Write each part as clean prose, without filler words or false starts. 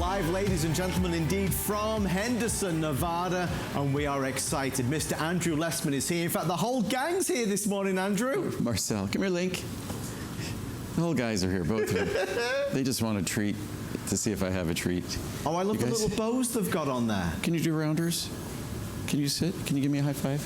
live, ladies and gentlemen, indeed, from Henderson, Nevada, and we are excited. Mr. Andrew Lessman is here. In fact, the whole gang's here this morning, Andrew. Marcel, come here, Link. The whole guys are here, both of them. They just want a treat to see if I have a treat. Oh, I love the little bows they've got on there. Can you do rounders? Can you sit? Can you give me a high five?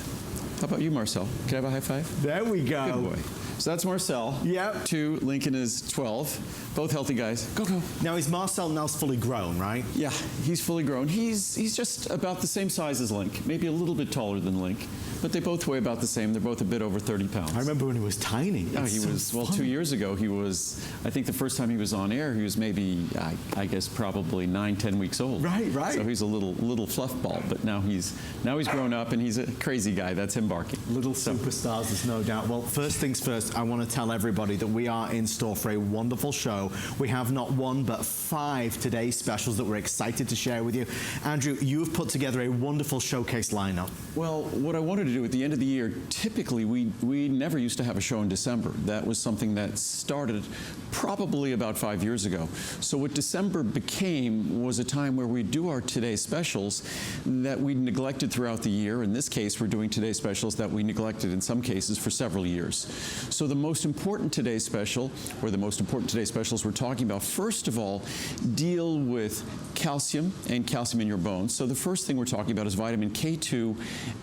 How about you, Marcel? Can I have a high five? There we go. Good boy. So that's Marcel. Yep. 2, Lincoln is 12. Both healthy guys. Go, go. Now, is Marcel now fully grown, right? Yeah, he's fully grown. He's just about the same size as Link, maybe a little bit taller than Link, but they both weigh about the same. They're both a bit over 30 pounds. I remember when he was tiny. Yeah, he was, well, 2 years ago, he was, I think the first time he was on air, he was maybe, I guess, probably 9, 10 weeks old. Right, right. So he's a little fluff ball, but now he's grown up and he's a crazy guy. That's him barking. Little superstars, there's no doubt. Well, first things first, I want to tell everybody that we are in store for a wonderful show. We have not 1 but 5 today's specials that we're excited to share with you. Andrew, you've put together a wonderful showcase lineup. Well, what I wanted to do at the end of the year, typically we never used to have a show in December. That was something that started probably about 5 years ago. So what December became was a time where we do our Today Specials that we neglected throughout the year. In this case, we're doing Today Specials that we neglected in some cases for several years. So the most important Today Special, or the most important Today Specials we're talking about, first of all, deal with calcium and calcium in your bones. So the first thing we're talking about is vitamin K2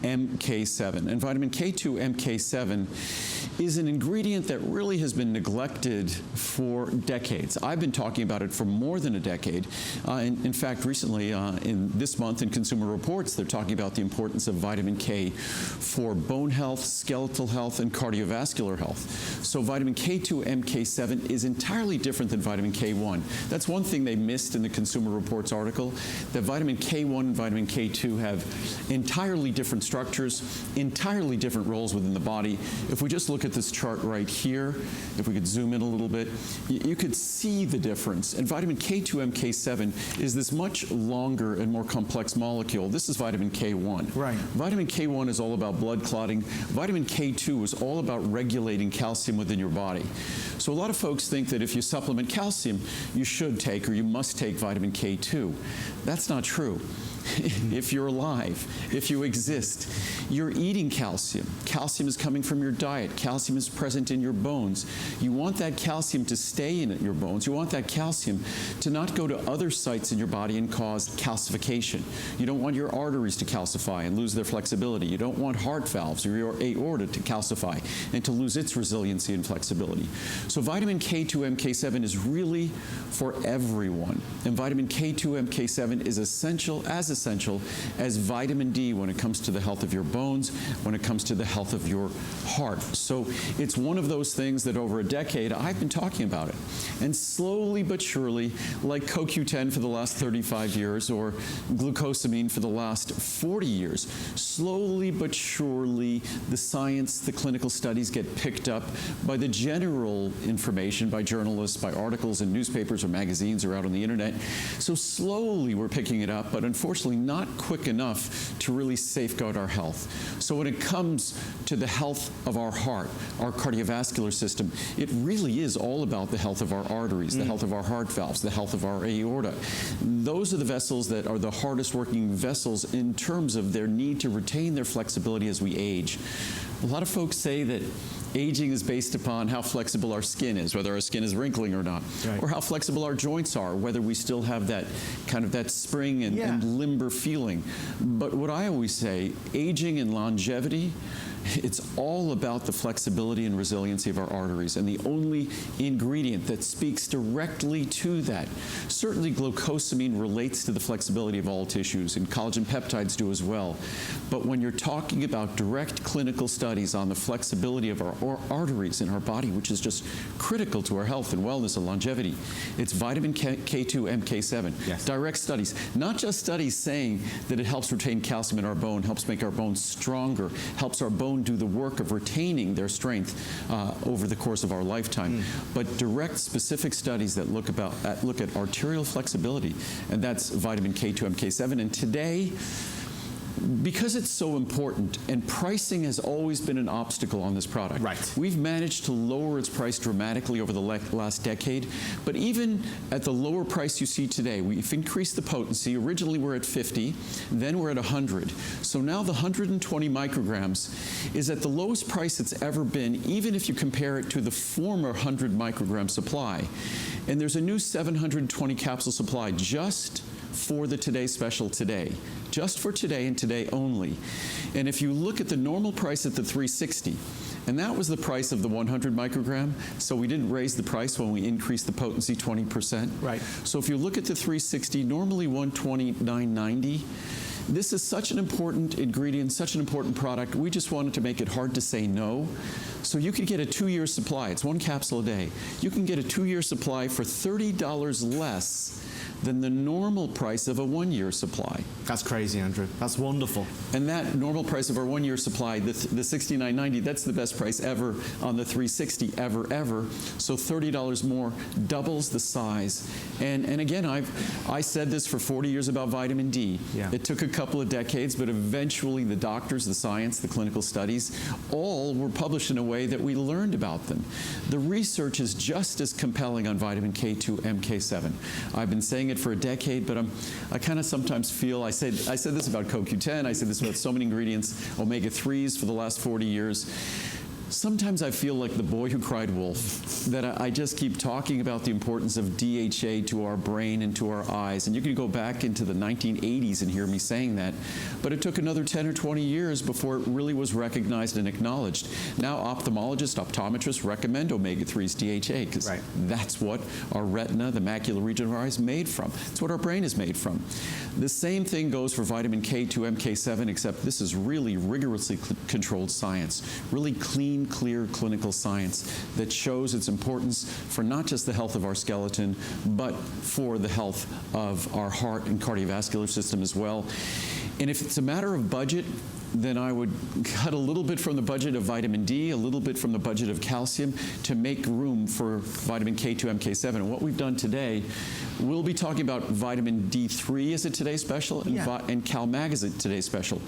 MK7. And vitamin K2 MK7 is an ingredient that really has been neglected for decades. I've been talking about it for more than a decade. In fact, recently, in this month in Consumer Reports, they're talking about the importance of vitamin K for bone health, skeletal health, and cardiovascular health. So vitamin K2 MK7 is entirely different than vitamin K1. That's one thing they missed in the Consumer Reports article, that vitamin K1 and vitamin K2 have entirely different structures, entirely different roles within the body. If we just look at this chart right here, if we could zoom in a little bit, you could see the difference. And vitamin K2 MK7 is this much longer and more complex molecule. This is vitamin K1. Right. Vitamin K1 is all about blood clotting. Vitamin K2 is all about regulating calcium within your body. So a lot of folks think that if you supplement calcium, you should take or you must take vitamin K2. That's not true. If you're alive, if you exist, you're eating calcium. Calcium is coming from your diet. Calcium is present in your bones. You want that calcium to stay in your bones. You want that calcium to not go to other sites in your body and cause calcification. You don't want your arteries to calcify and lose their flexibility. You don't want heart valves or your aorta to calcify and to lose its resiliency and flexibility. So vitamin K2 MK7 is really for everyone. And vitamin K2 MK7 is essential as vitamin D when it comes to the health of your bones, when it comes to the health of your heart. So it's one of those things that over a decade I've been talking about it. And slowly but surely, like CoQ10 for the last 35 years or glucosamine for the last 40 years, slowly but surely the science, the clinical studies get picked up by the general information, by journalists, by articles in newspapers or magazines or out on the internet. So slowly we're picking it up, but unfortunately not quick enough to really safeguard our health. So when it comes to the health of our heart, our cardiovascular system, it really is all about the health of our arteries, the health of our heart valves, the health of our aorta. Those are the vessels that are the hardest working vessels in terms of their need to retain their flexibility as we age. A lot of folks say that aging is based upon how flexible our skin is, whether our skin is wrinkling or not, or how flexible our joints are, whether we still have that kind of that spring and limber feeling. But what I always say, aging and longevity, it's all about the flexibility and resiliency of our arteries, and the only ingredient that speaks directly to that. Certainly glucosamine relates to the flexibility of all tissues, and collagen peptides do as well. But when you're talking about direct clinical studies on the flexibility of our arteries in our body, which is just critical to our health and wellness and longevity, it's vitamin K2 MK7. Yes. Direct studies, not just studies saying that it helps retain calcium in our bone, helps make our bones stronger, helps our bone do the work of retaining their strength over the course of our lifetime, but direct specific studies that look at arterial flexibility, and that's vitamin K2 MK7. And today Because it's so important, and pricing has always been an obstacle on this product. Right. We've managed to lower its price dramatically over the last decade, but even at the lower price you see today, we've increased the potency. Originally we're at 50, then we're at 100. So now the 120 micrograms is at the lowest price it's ever been, even if you compare it to the former 100 microgram supply. And there's a new 720 capsule supply just for the Today Special today. Just for today and today only. And if you look at the normal price at the 360, and that was the price of the 100 microgram, so we didn't raise the price when we increased the potency 20%. Right. So if you look at the 360, normally $129.90. This is such an important ingredient, such an important product. We just wanted to make it hard to say no. So you could get a 2-year supply. It's 1 capsule a day. You can get a 2-year supply for $30 less than the normal price of a 1-year supply. That's crazy, Andrew. That's wonderful. And that normal price of our 1-year supply, the $69.90, that's the best price ever on the 360 ever. So $30 more, doubles the size. And again, I said this for 40 years about vitamin D. Yeah. It took a couple of decades, but eventually the doctors, the science, the clinical studies, all were published in a way that we learned about them. The research is just as compelling on vitamin K2 MK7. I've been saying it for a decade, but I kind of sometimes feel, I said this about CoQ10, I said this about so many ingredients, omega-3s for the last 40 years. Sometimes I feel like the boy who cried wolf, that I just keep talking about the importance of DHA to our brain and to our eyes. And you can go back into the 1980s and hear me saying that. But it took another 10 or 20 years before it really was recognized and acknowledged. Now ophthalmologists, optometrists recommend omega-3s, DHA, because that's what our retina, the macular region of our eyes, is made from. It's what our brain is made from. The same thing goes for vitamin K2 MK7, except this is really rigorously controlled science, really clean, clear clinical science that shows its importance for not just the health of our skeleton, but for the health of our heart and cardiovascular system as well. And if it's a matter of budget, then I would cut a little bit from the budget of vitamin D, a little bit from the budget of calcium to make room for vitamin K2 MK7. And what we've done today, we'll be talking about vitamin D3 as a Today Special and CalMag as a Today Special.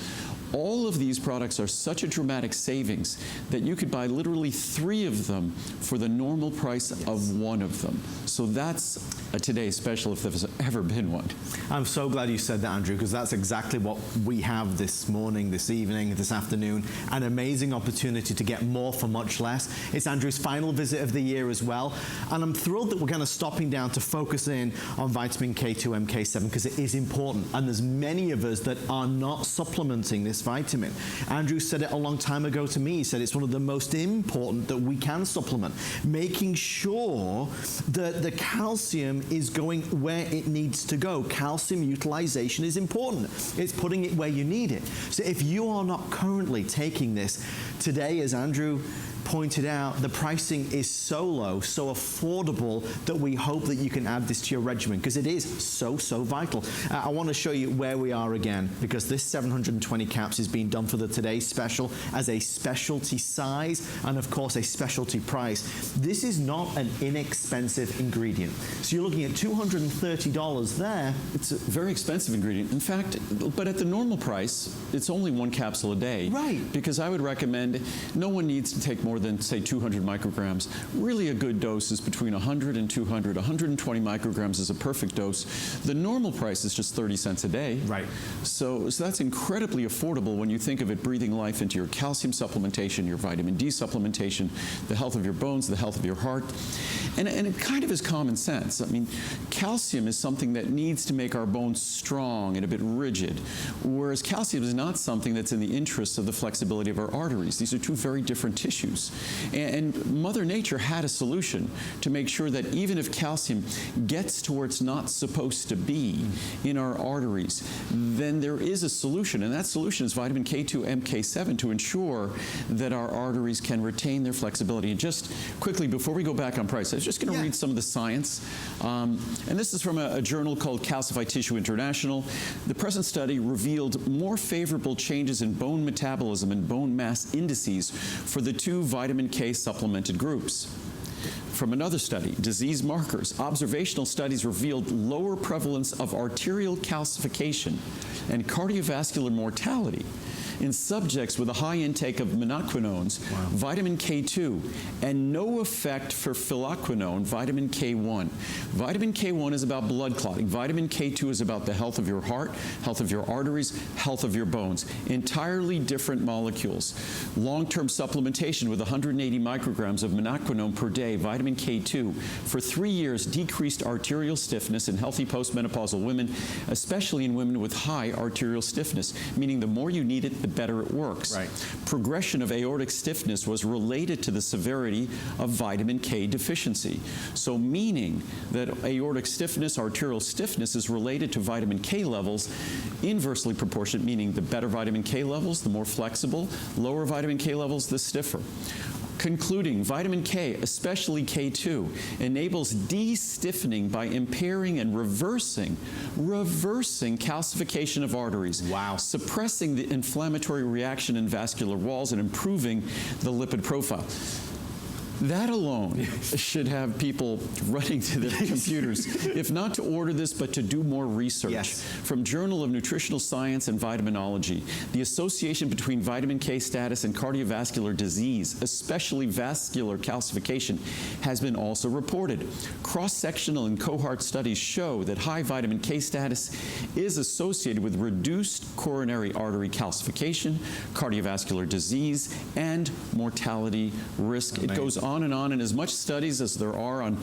All of these products are such a dramatic savings that you could buy literally 3 of them for the normal price of 1 of them. So that's a Today Special if there's ever been one. I'm so glad you said that, Andrew, because that's exactly what we have this morning, this evening, this afternoon. An amazing opportunity to get more for much less. It's Andrew's final visit of the year as well. And I'm thrilled that we're kind of stopping down to focus in on vitamin K2 MK7 because it is important. And there's many of us that are not supplementing this vitamin. Andrew said it a long time ago to me. He said it's one of the most important that we can supplement, making sure that the calcium is going where it needs to go. Calcium utilization is important. It's putting it where you need it. So if you are not currently taking this today, as Andrew pointed out, the pricing is so low, so affordable, that we hope that you can add this to your regimen because it is so vital. I want to show you where we are again, because this 720 caps is being done for the Today Special as a specialty size and of course a specialty price. This is not an inexpensive ingredient. So you're looking at $230 there. It's a very expensive ingredient. In fact, but at the normal price, it's only 1 capsule a day. Right. Because I would recommend, no one needs to take more than, say, 200 micrograms. Really a good dose is between 100 and 200. 120 micrograms is a perfect dose. The normal price is just 30 cents a day. Right. So that's incredibly affordable when you think of it breathing life into your calcium supplementation, your vitamin D supplementation, the health of your bones, the health of your heart. And it kind of is common sense. I mean, calcium is something that needs to make our bones strong and a bit rigid, whereas calcium is not something that's in the interest of the flexibility of our arteries. These are 2 very different tissues. And Mother Nature had a solution to make sure that even if calcium gets to where it's not supposed to be in our arteries, then there is a solution. And that solution is vitamin K2 MK7 to ensure that our arteries can retain their flexibility. And just quickly, before we go back on price, I was just going to read some of the science. And this is from a journal called Calcified Tissue International. The present study revealed more favorable changes in bone metabolism and bone mass indices for the 2 vitamin K supplemented groups. From another study, disease markers, observational studies revealed lower prevalence of arterial calcification and cardiovascular mortality in subjects with a high intake of menaquinones, vitamin K2, and no effect for phylloquinone, vitamin K1. Vitamin K1 is about blood clotting. Vitamin K2 is about the health of your heart, health of your arteries, health of your bones. Entirely different molecules. Long-term supplementation with 180 micrograms of menaquinone per day, vitamin K2, for 3 years decreased arterial stiffness in healthy postmenopausal women, especially in women with high arterial stiffness, meaning the more you need it, the better it works. Right. Progression of aortic stiffness was related to the severity of vitamin K deficiency. So meaning that aortic stiffness, arterial stiffness is related to vitamin K levels, inversely proportionate, meaning the better vitamin K levels, the more flexible, lower vitamin K levels, the stiffer. Concluding, vitamin K, especially K2, enables de-stiffening by impairing and reversing calcification of arteries. Wow. Suppressing the inflammatory reaction in vascular walls and improving the lipid profile. That alone should have people running to their computers, if not to order this, but to do more research. Yes. From Journal of Nutritional Science and Vitaminology, the association between vitamin K status and cardiovascular disease, especially vascular calcification, has been also reported. Cross-sectional and cohort studies show that high vitamin K status is associated with reduced coronary artery calcification, cardiovascular disease, and mortality risk. Amazing. It goes on, and as much studies as there are on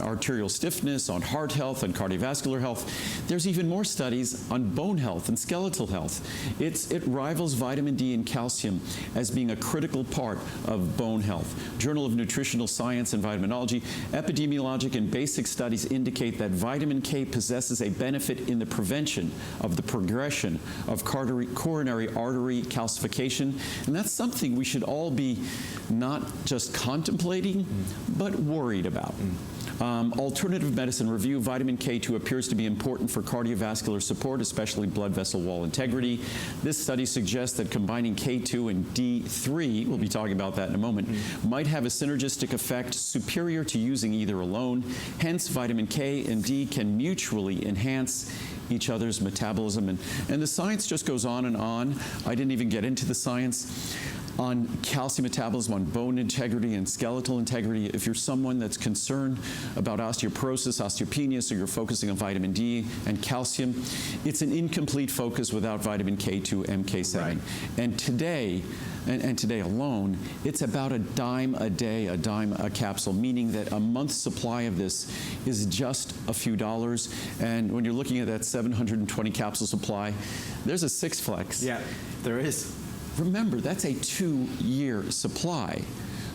arterial stiffness, on heart health, and cardiovascular health, there's even more studies on bone health and skeletal health. It rivals vitamin D and calcium as being a critical part of bone health. Journal of Nutritional Science and Vitaminology, epidemiologic and basic studies indicate that vitamin K possesses a benefit in the prevention of the progression of coronary artery calcification, and that's something we should all be not just contemplating, but worried about. Alternative medicine review, vitamin K2 appears to be important for cardiovascular support, especially blood vessel wall integrity. This study suggests that combining K2 and D3, we'll be talking about that in a moment, might have a synergistic effect superior to using either alone. Hence, vitamin K and D can mutually enhance each other's metabolism. And the science just goes on and on. I didn't even get into the science on calcium metabolism, on bone integrity and skeletal integrity. If you're someone that's concerned about osteoporosis, osteopenia, so you're focusing on vitamin D and calcium, it's an incomplete focus without vitamin K2 MK7. Right. And today, and today alone, it's about $0.10 a day, $0.10 a capsule, meaning that a month's supply of this is just a few dollars. And when you're looking at that 720 capsule supply, there's a 6-flex. Yeah, there is. Remember, that's a 2-year supply.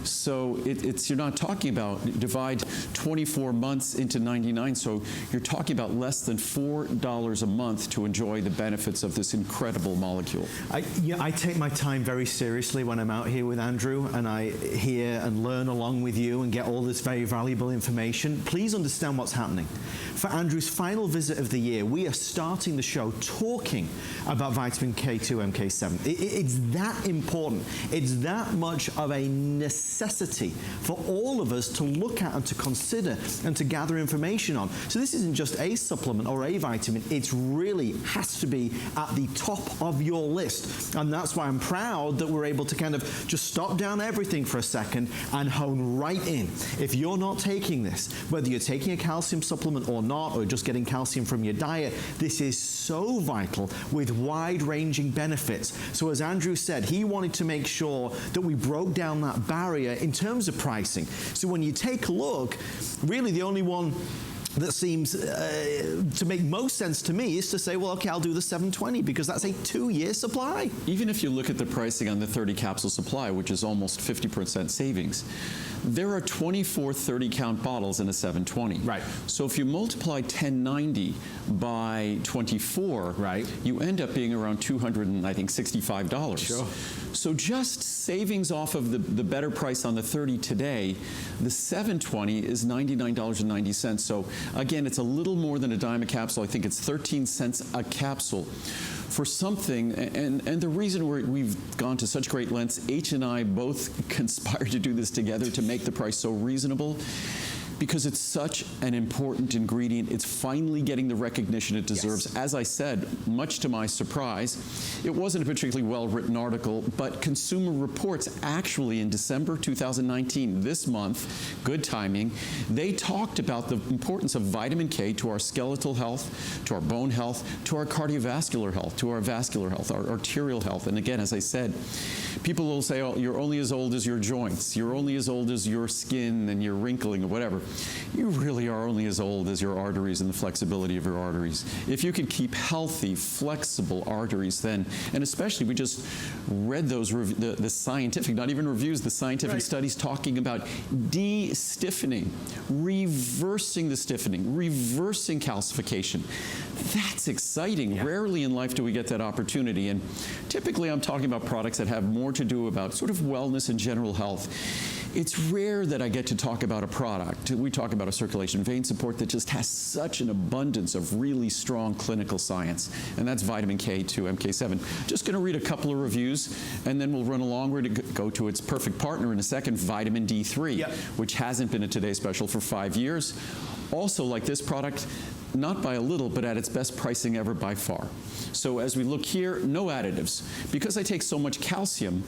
So you're not talking about, divide 24 months into 99, so you're talking about less than $4 a month to enjoy the benefits of this incredible molecule. I take my time very seriously when I'm out here with Andrew, and I hear and learn along with you and get all this very valuable information. Please understand what's happening. For Andrew's final visit of the year, we are starting the show talking about vitamin K2 MK7. It's that important. It's that much of a necessity for all of us to look at and to consider and to gather information on. So this isn't just a supplement or a vitamin. It really has to be at the top of your list. And that's why I'm proud that we're able to kind of just stop down everything for a second and hone right in. If you're not taking this, whether you're taking a calcium supplement or not, or just getting calcium from your diet, this is so vital with wide-ranging benefits. So as Andrew said, he wanted to make sure that we broke down that barrier in terms of pricing. So when you take a look, really the only one that seems to make most sense to me is to say, well, okay, I'll do the 720 because that's a 2-year supply. Even if you look at the pricing on the 30 capsule supply, which is almost 50% savings, there are 24 30-count bottles in a 720. Right. So if you multiply 1090 by 24, right, you end up being around $265. Sure. So just savings off of the better price on the 30 today, the 720 is $99.90. So Again, it's a little more than a dime a capsule. I think it's 13 cents a capsule for something, and the reason we've gone to such great lengths, H and I both conspired to do this together to make the price so reasonable, because it's such an important ingredient. It's finally getting the recognition it deserves. Yes. As I said, much to my surprise, it wasn't a particularly well-written article, but Consumer Reports actually in December 2019, this month, good timing, they talked about the importance of vitamin K to our skeletal health, to our bone health, to our cardiovascular health, to our vascular health, our arterial health. And again, as I said, people will say, oh, you're only as old as your joints. You're only as old as your skin and your wrinkling or whatever. You really are only as old as your arteries and the flexibility of your arteries. If you could keep healthy, flexible arteries then, and especially we just read those, the scientific, not even reviews, the scientific studies talking about de-stiffening, reversing the stiffening, reversing calcification. That's exciting. Yeah. Rarely in life do we get that opportunity. And typically I'm talking about products that have more to do about sort of wellness and general health. It's rare that I get to talk about a product. We talk about a circulation vein support that just has such an abundance of really strong clinical science, and that's vitamin K2 MK7. Just going to read a couple of reviews, and then we'll run along. We're going to go to its perfect partner in a second, vitamin D3, which hasn't been a Today Special for 5 years. Also, like this product, not by a little, but at its best pricing ever by far. So as we look here, no additives. Because I take so much calcium,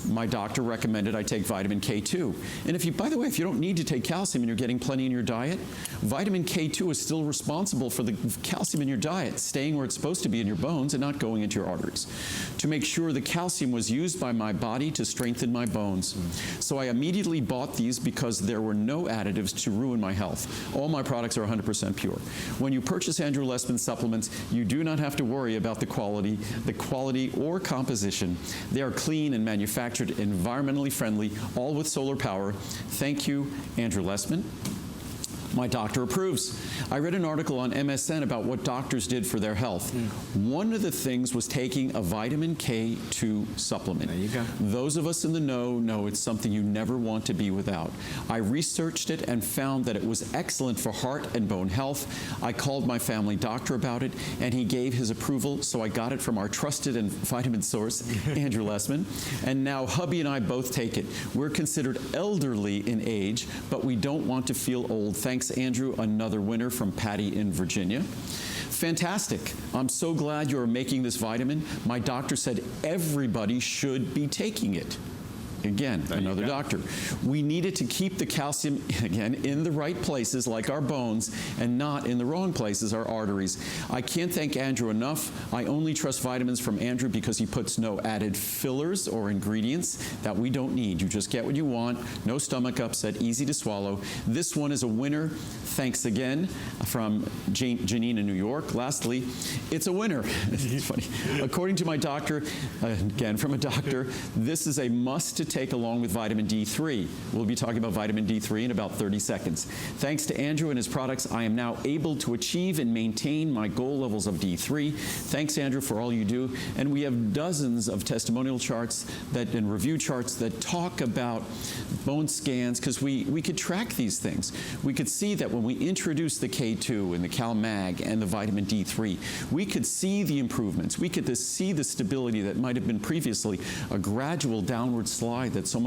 my doctor recommended I take vitamin K2. And if you, by the way, if you don't need to take calcium and you're getting plenty in your diet, vitamin K2 is still responsible for the calcium in your diet, staying where it's supposed to be in your bones and not going into your arteries, to make sure the calcium was used by my body to strengthen my bones. So I immediately bought these because there were no additives to ruin my health. All my products are 100% pure. When you purchase Andrew Lessman supplements, you do not have to worry about the quality or composition. They are clean and manufactured environmentally friendly, all with solar power. Thank you, Andrew Lessman. My doctor approves. I read an article on MSN about what doctors did for their health. One of the things was taking a vitamin K2 supplement. There you go. Those of us in the know it's something you never want to be without. I researched it and found that it was excellent for heart and bone health. I called my family doctor about it, and he gave his approval, so I got it from our trusted and vitamin source, Andrew Lessman. And now hubby and I both take it. We're considered elderly in age, but we don't want to feel old. Thanks, Andrew, another winner from Patty in Virginia. Fantastic. I'm so glad you're making this vitamin. My doctor said everybody should be taking it. Again, another doctor. We needed to keep the calcium, again, in the right places, like our bones, and not in the wrong places, our arteries. I can't thank Andrew enough. I only trust vitamins from Andrew because he puts no added fillers or ingredients that we don't need. You just get what you want, no stomach upset, easy to swallow. This one is a winner. Thanks again from Janine in New York. Lastly, it's a winner. It's funny. According to my doctor, again from a doctor, this is a must to take along with vitamin D3. We'll be talking about vitamin D3 in about 30 seconds. Thanks to Andrew and his products, I am now able to achieve and maintain my goal levels of D3. Thanks, Andrew, for all you do. And we have dozens of testimonial charts and review charts that talk about bone scans, because we could track these things. We could see that when we introduce the K2 and the CalMag and the vitamin D3, we could see the improvements. We could see the stability that might have been previously a gradual downward slide that so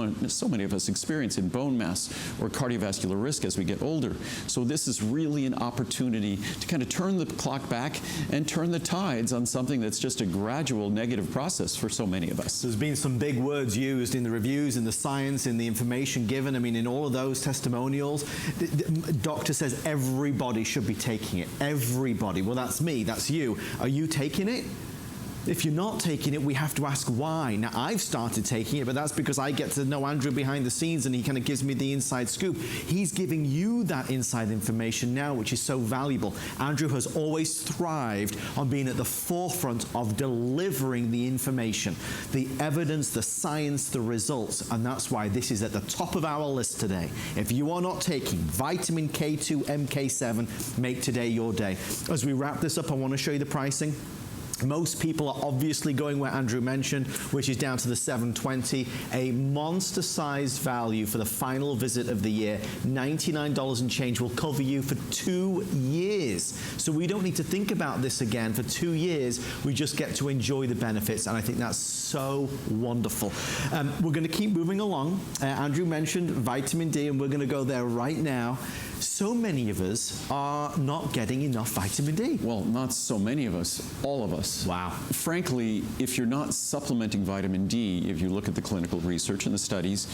many of us experience in bone mass or cardiovascular risk as we get older. So this is really an opportunity to kind of turn the clock back and turn the tides on something that's just a gradual negative process for so many of us. There's been some big words used in the reviews, in the science, in the information given. I mean, in all of those testimonials, the doctor says everybody should be taking it. Everybody. Well, that's me. That's you. Are you taking it? If you're not taking it, we have to ask why. Now, I've started taking it, but that's because I get to know Andrew behind the scenes, and he kind of gives me the inside scoop. He's giving you that inside information now, which is so valuable. Andrew has always thrived on being at the forefront of delivering the information, the evidence, the science, the results, and that's why this is at the top of our list today. If you are not taking vitamin K2 MK7, make today your day. As we wrap this up, I want to show you the pricing. Most people are obviously going where Andrew mentioned, which is down to the 720, a monster-sized value for the final visit of the year. $99 and change will cover you for 2 years. So we don't need to think about this again. For 2 years, we just get to enjoy the benefits, and I think that's so wonderful. We're going to keep moving along. Andrew mentioned vitamin D, and we're going to go there right now. So many of us are not getting enough vitamin D. Well, not so many of us, all of us. Wow. Frankly, if you're not supplementing vitamin D, if you look at the clinical research and the studies,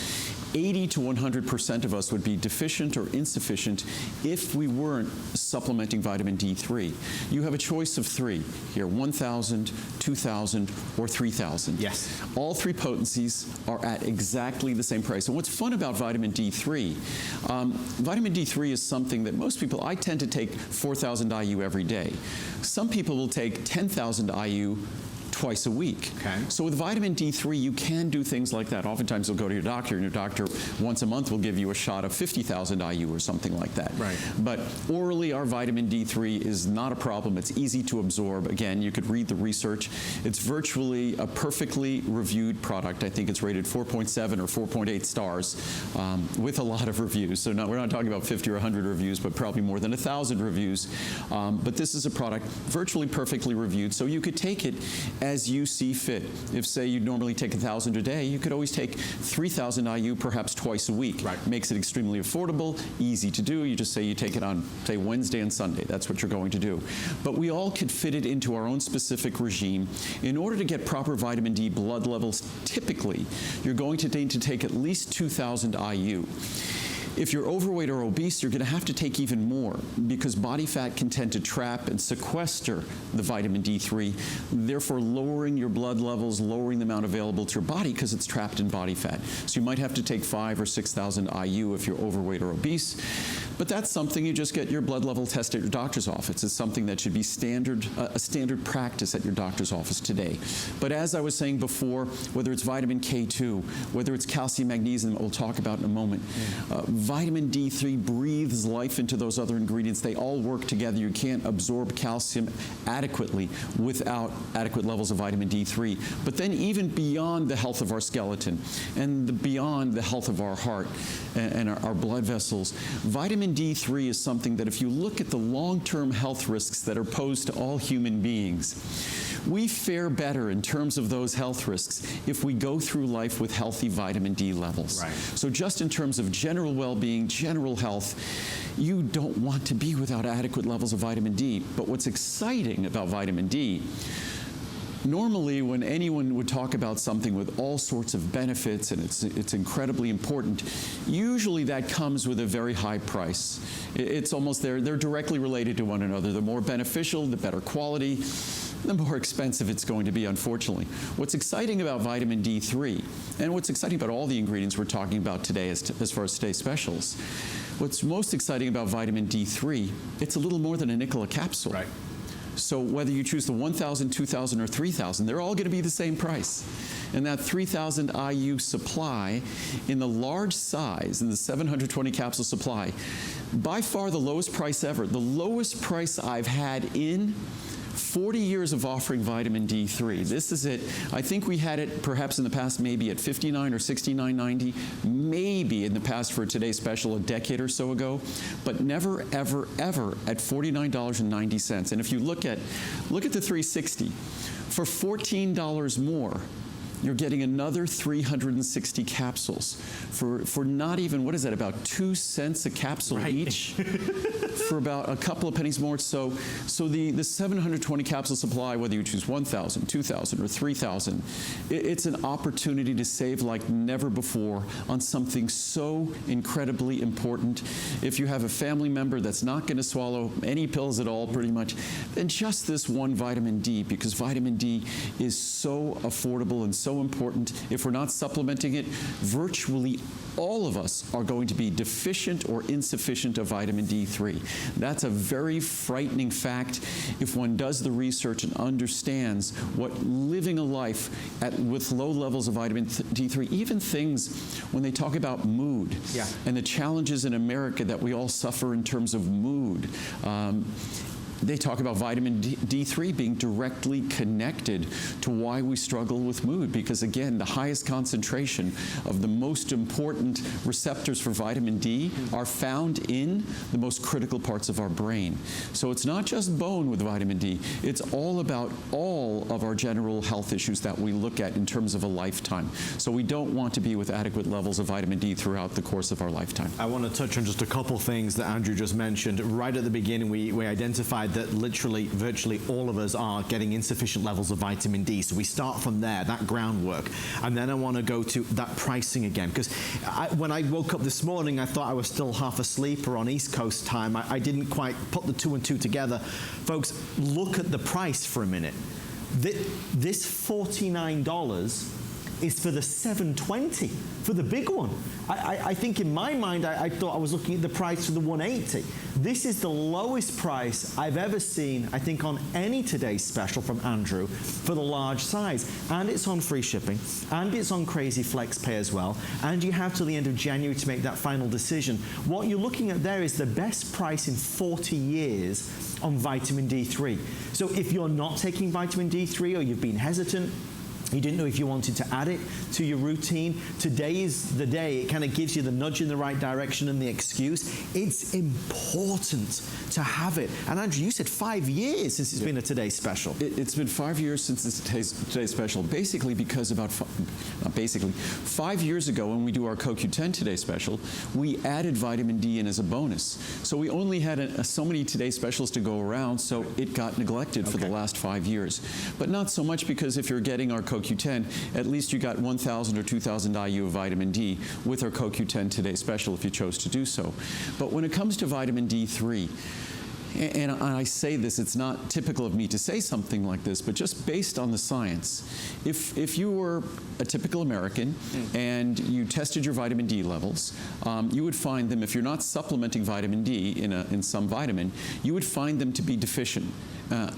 80 to 100% of us would be deficient or insufficient if we weren't supplementing vitamin D3. You have a choice of 3 here, 1,000, 2,000, or 3,000. Yes. All 3 potencies are at exactly the same price. And what's fun about vitamin D3, vitamin D3 is something that most people, I tend to take 4,000 IU every day. Some people will take 10,000 IU twice a week. Okay. So with vitamin D3, you can do things like that. Oftentimes you'll go to your doctor, and your doctor once a month will give you a shot of 50,000 IU or something like that. Right. But orally, our vitamin D3 is not a problem. It's easy to absorb. Again, you could read the research. It's virtually a perfectly reviewed product. I think it's rated 4.7 or 4.8 stars with a lot of reviews. So we're not talking about 50 or 100 reviews, but probably more than 1,000 reviews. But this is a product virtually perfectly reviewed, so you could take it as you see fit. If, say, you normally take 1,000 a day, you could always take 3,000 IU perhaps twice a week. Right. Makes it extremely affordable, easy to do. You just say you take it on, say, Wednesday and Sunday. That's what you're going to do. But we all could fit it into our own specific regime. In order to get proper vitamin D blood levels, typically, you're going to need to take at least 2,000 IU. If you're overweight or obese, you're going to have to take even more because body fat can tend to trap and sequester the vitamin D3, therefore lowering your blood levels, lowering the amount available to your body because it's trapped in body fat. So you might have to take 5,000 or 6,000 IU if you're overweight or obese. But that's something you just get your blood level test at your doctor's office. It's something that should be a standard practice at your doctor's office today. But as I was saying before, whether it's vitamin K2, whether it's calcium, magnesium, that we'll talk about in a moment, vitamin D3 breathes life into those other ingredients. They all work together. You can't absorb calcium adequately without adequate levels of vitamin D3. But then even beyond the health of our skeleton and beyond the health of our heart and our blood vessels, vitamin D3 is something that if you look at the long-term health risks that are posed to all human beings, we fare better in terms of those health risks if we go through life with healthy vitamin D levels. Right. So just in terms of general well-being, general health, you don't want to be without adequate levels of vitamin D. But what's exciting about vitamin D, normally when anyone would talk about something with all sorts of benefits and it's incredibly important, usually that comes with a very high price. It's almost they're directly related to one another. The more beneficial, the better quality, the more expensive it's going to be, unfortunately. What's exciting about vitamin D3, and what's exciting about all the ingredients we're talking about today as far as today's specials, what's most exciting about vitamin D3, it's a little more than a nickel a capsule. Right. So whether you choose the 1,000, 2,000, or 3,000, they're all going to be the same price. And that 3,000 IU supply in the large size, in the 720 capsule supply, by far the lowest price ever. The lowest price I've had in 40 years of offering vitamin D3. This is it. I think we had it perhaps in the past maybe at $59 or $69.90, maybe in the past for today's special a decade or so ago, but never, ever, ever at $49.90. And if you look at the 360, for $14 more, you're getting another 360 capsules for not even, what is that, about 2 cents a capsule each? For about a couple of pennies more. So the 720 capsule supply, whether you choose 1,000, 2,000, or 3,000, it's an opportunity to save like never before on something so incredibly important. If you have a family member that's not going to swallow any pills at all, pretty much, then just this one vitamin D, because vitamin D is so affordable and so important. If we're not supplementing it, virtually all of us are going to be deficient or insufficient of vitamin D3. That's a very frightening fact if one does the research and understands what living a life with low levels of vitamin D3, even things when they talk about mood and the challenges in America that we all suffer in terms of mood. They talk about vitamin D3 being directly connected to why we struggle with mood, because again, the highest concentration of the most important receptors for vitamin D are found in the most critical parts of our brain. So it's not just bone with vitamin D, it's all about all of our general health issues that we look at in terms of a lifetime. So we don't want to be with adequate levels of vitamin D throughout the course of our lifetime. I want to touch on just a couple things that Andrew just mentioned. Right at the beginning, we identified that literally, virtually all of us are getting insufficient levels of vitamin D. So we start from there, that groundwork. And then I want to go to that pricing again. Because when I woke up this morning, I thought I was still half asleep or on East Coast time. I didn't quite put the 2 and 2 together. Folks, look at the price for a minute. This $49 is for the 720, for the big one. I think in my mind, I thought I was looking at the price for the 180. This is the lowest price I've ever seen, I think, on any today's special from Andrew for the large size. And it's on free shipping, and it's on Crazy Flex Pay as well. And you have till the end of January to make that final decision. What you're looking at there is the best price in 40 years on vitamin D3. So if you're not taking vitamin D3 or you've been hesitant, you didn't know if you wanted to add it to your routine, today is the day. It kind of gives you the nudge in the right direction and the excuse. It's important to have it. And Andrew, you said 5 years since it's been a Today Special. It's been 5 years since this Today's Special, basically because not basically, 5 years ago when we do our CoQ10 Today Special, we added vitamin D in as a bonus. So we only had so many Today Specials to go around, so it got neglected for the last 5 years. But not so much, because if you're getting our CoQ10, at least you got 1,000 or 2,000 IU of vitamin D with our CoQ10 Today Special if you chose to do so. But when it comes to vitamin D3, and I say this, it's not typical of me to say something like this, but just based on the science, if you were a typical American and you tested your vitamin D levels, you would find them, if you're not supplementing vitamin D in some vitamin, you would find them to be deficient.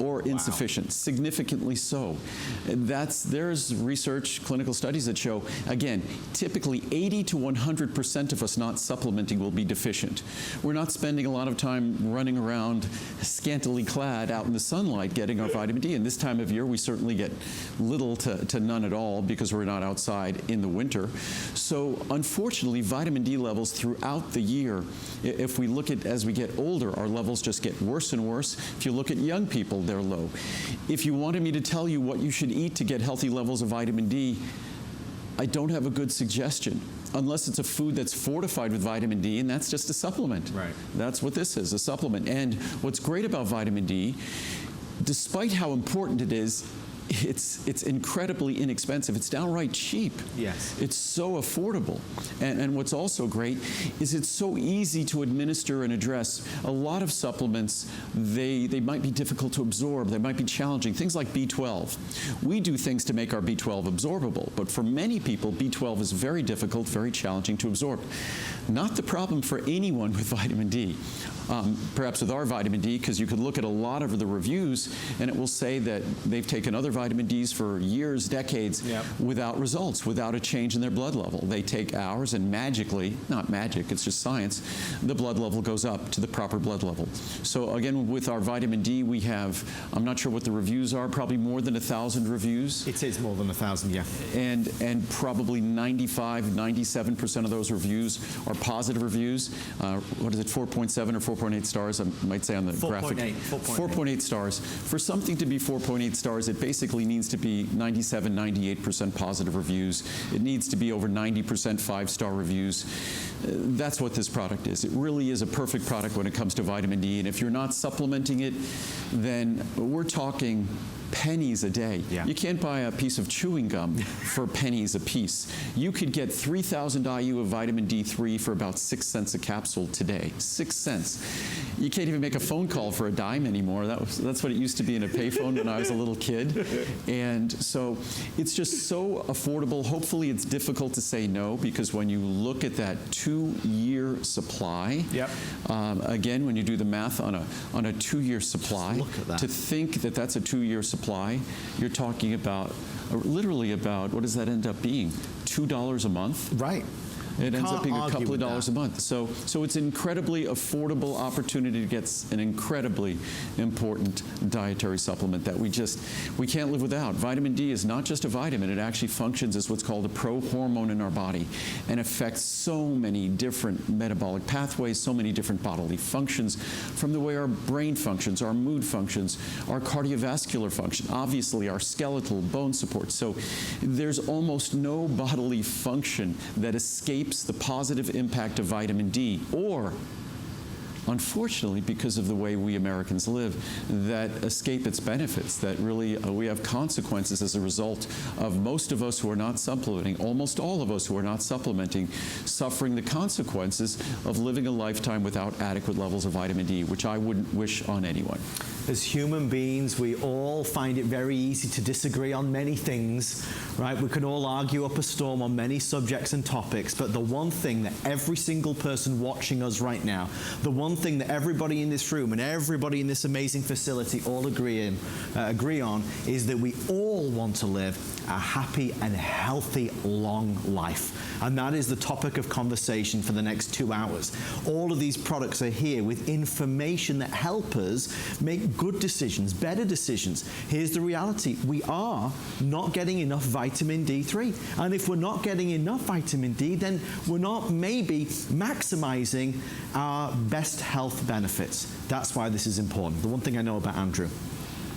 Or insufficient, significantly so. There's research, clinical studies that show, again, typically 80 to 100% of us not supplementing will be deficient. We're not spending a lot of time running around scantily clad out in the sunlight getting our vitamin D. And this time of year, we certainly get little to none at all because we're not outside in the winter. So unfortunately, vitamin D levels throughout the year, if we look at as we get older, our levels just get worse and worse. If you look at young people, they're low. If you wanted me to tell you what you should eat to get healthy levels of vitamin D, I don't have a good suggestion, unless it's a food that's fortified with vitamin D, and that's just a supplement. Right. That's what this is, a supplement. And what's great about vitamin D, despite how important it is, it's incredibly inexpensive. It's downright cheap. Yes. It's so affordable. And what's also great is it's so easy to administer and address. A lot of supplements, they might be difficult to absorb. They might be challenging. Things like B12. We do things to make our B12 absorbable, but for many people, B12 is very difficult, very challenging to absorb. Not the problem for anyone with vitamin D. Perhaps with our vitamin D, because you could look at a lot of the reviews and it will say that they've taken other vitamin Ds for years, decades, without results, without a change in their blood level. They take ours and magically, not magic, it's just science, the blood level goes up to the proper blood level. So again, with our vitamin D, we have, I'm not sure what the reviews are, probably more than 1,000 reviews. It is more than 1,000, yeah. And probably 95, 97% of those reviews are positive reviews. What is it, 4.7 or 4.8 stars, I might say on the graphic. 4.8 stars. For something to be 4.8 stars, it basically needs to be 97, 98% positive reviews. It needs to be over 90% 5-star reviews. That's what this product is. It really is a perfect product when it comes to vitamin D. And if you're not supplementing it, then we're talking pennies a day. Yeah. You can't buy a piece of chewing gum for pennies a piece. You could get 3,000 IU of vitamin D3 for about 6 cents a capsule today. 6 cents. You can't even make a phone call for a dime anymore. That's what it used to be in a payphone when I was a little kid. And so it's just so affordable. Hopefully it's difficult to say no, because when you look at that 2-year supply, again, when you do the math on a 2-year supply, to think that that's a 2-year supply, you're talking about, literally about, what does that end up being? $2 a month? Right. It ends up being a couple of dollars that. a month. So it's an incredibly affordable opportunity to get an incredibly important dietary supplement that we can't live without. Vitamin D is not just a vitamin. It actually functions as what's called a pro-hormone in our body and affects so many different metabolic pathways, so many different bodily functions, from the way our brain functions, our mood functions, our cardiovascular function, obviously our skeletal bone support. So there's almost no bodily function that escapes the positive impact of vitamin D, or unfortunately, because of the way we Americans live, that escape its benefits, that really we have consequences as a result of most of us who are not supplementing, almost all of us who are not supplementing, suffering the consequences of living a lifetime without adequate levels of vitamin D, which I wouldn't wish on anyone. As human beings, we all find it very easy to disagree on many things, right? We can all argue up a storm on many subjects and topics, but the one thing that every single person watching us right now, the one thing that everybody in this room and everybody in this amazing facility all agree on is that we all want to live a happy and healthy, long life. And that is the topic of conversation for the next 2 hours. All of these products are here with information that help us make good decisions, better decisions. Here's the reality. We are not getting enough vitamin D3. And if we're not getting enough vitamin D, then we're not maybe maximizing our best health benefits. That's why this is important. The one thing I know about Andrew,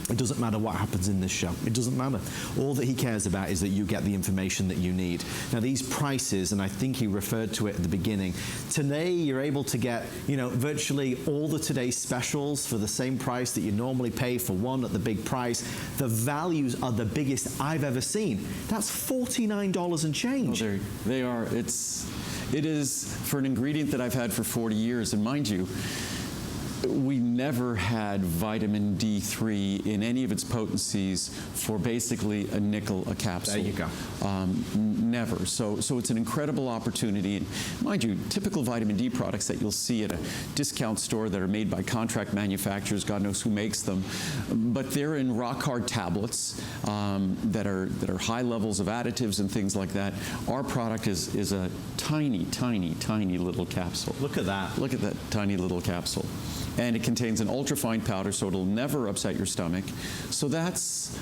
it doesn't matter what happens in this show. It doesn't matter. All that he cares about is that you get the information that you need. Now, these prices, and I think he referred to it at the beginning, today you're able to get, virtually all the today's specials for the same price that you normally pay for one at the big price. The values are the biggest I've ever seen. That's $49 and change. Well, they are. It is for an ingredient that I've had for 40 years, and mind you, we never had vitamin D3 in any of its potencies for basically a nickel a capsule. There you go. Never. So it's an incredible opportunity. And mind you, typical vitamin D products that you'll see at a discount store that are made by contract manufacturers, God knows who makes them, but they're in rock-hard tablets that are high levels of additives and things like that. Our product is a tiny, tiny, tiny little capsule. Look at that. Look at that tiny little capsule. And it contains an ultrafine powder, so it'll never upset your stomach. So that's,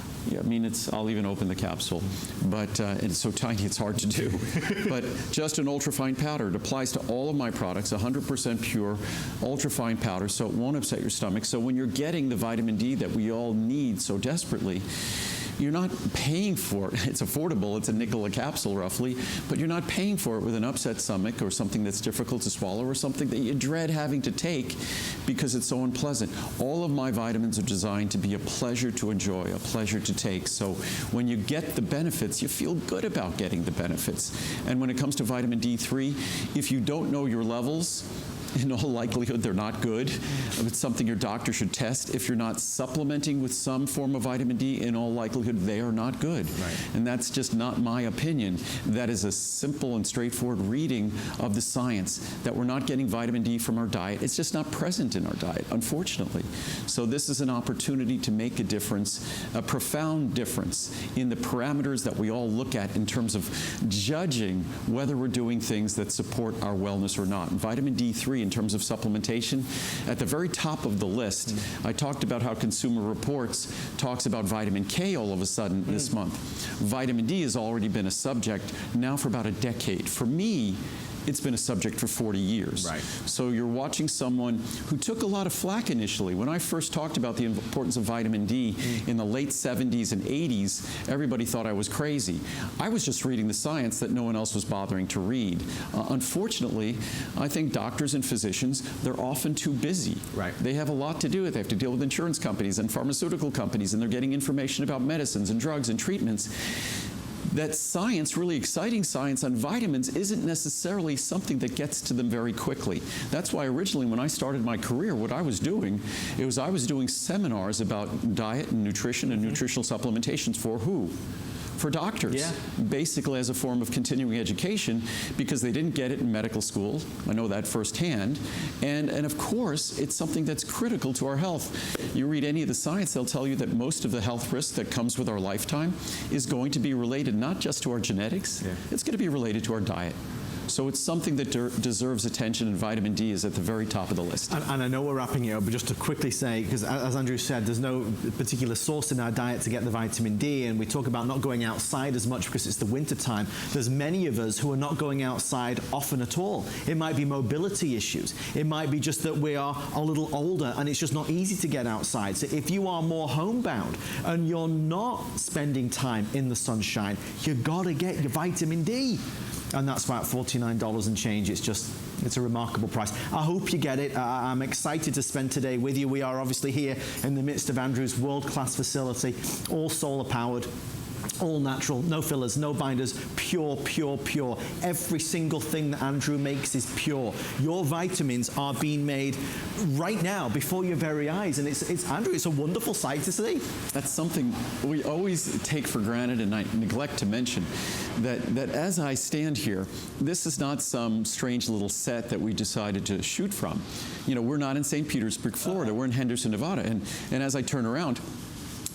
I'll even open the capsule, but it's so tiny it's hard to do. But just an ultrafine powder. It applies to all of my products, 100% pure ultrafine powder, so it won't upset your stomach. So when you're getting the vitamin D that we all need so desperately, you're not paying for it. It's affordable. It's a nickel a capsule, roughly, but you're not paying for it with an upset stomach or something that's difficult to swallow or something that you dread having to take because it's so unpleasant. All of my vitamins are designed to be a pleasure to enjoy, a pleasure to take. So when you get the benefits, you feel good about getting the benefits. And when it comes to vitamin D3, if you don't know your levels, in all likelihood, they're not good. It's something your doctor should test. If you're not supplementing with some form of vitamin D, in all likelihood, they are not good. Right. And that's just not my opinion. That is a simple and straightforward reading of the science, that we're not getting vitamin D from our diet. It's just not present in our diet, unfortunately. So this is an opportunity to make a difference, a profound difference in the parameters that we all look at in terms of judging whether we're doing things that support our wellness or not. And vitamin D3, in terms of supplementation, at the very top of the list. I talked about how Consumer Reports talks about vitamin K all of a sudden this month. Vitamin D has already been a subject now for about a decade. For me, it's been a subject for 40 years. Right. So you're watching someone who took a lot of flack initially. When I first talked about the importance of vitamin D in the late 70s and 80s, everybody thought I was crazy. I was just reading the science that no one else was bothering to read. Unfortunately, I think doctors and physicians, they're often too busy. Right. They have a lot to do with it. They have to deal with insurance companies and pharmaceutical companies, and they're getting information about medicines and drugs and treatments. That science, really exciting science on vitamins, isn't necessarily something that gets to them very quickly. That's why originally when I started my career, what I was doing, I was doing seminars about diet and nutrition and nutritional supplementations for who? For doctors, yeah. Basically as a form of continuing education, because they didn't get it in medical school. I know that firsthand. And of course, it's something that's critical to our health. You read any of the science, they'll tell you that most of the health risk that comes with our lifetime is going to be related not just to our genetics, it's going to be related to our diet. So it's something that deserves attention, and vitamin D is at the very top of the list. And I know we're wrapping it up, but just to quickly say, because as Andrew said, there's no particular source in our diet to get the vitamin D, and we talk about not going outside as much because it's the winter time. There's many of us who are not going outside often at all. It might be mobility issues. It might be just that we are a little older and it's just not easy to get outside. So if you are more homebound and you're not spending time in the sunshine, you've got to get your vitamin D. And that's about $49 and change. It's a remarkable price. I hope you get it. I'm excited to spend today with you. We are obviously here in the midst of Andrew's world-class facility, all solar powered, all natural, no fillers, no binders, pure, pure, pure. Every single thing that Andrew makes is pure. Your vitamins are being made right now before your very eyes, and it's Andrew, it's a wonderful sight to see. That's something we always take for granted, and I neglect to mention that as I stand here, this is not some strange little set that we decided to shoot from. You know, we're not in St. Petersburg, Florida. We're in Henderson, Nevada, and as I turn around,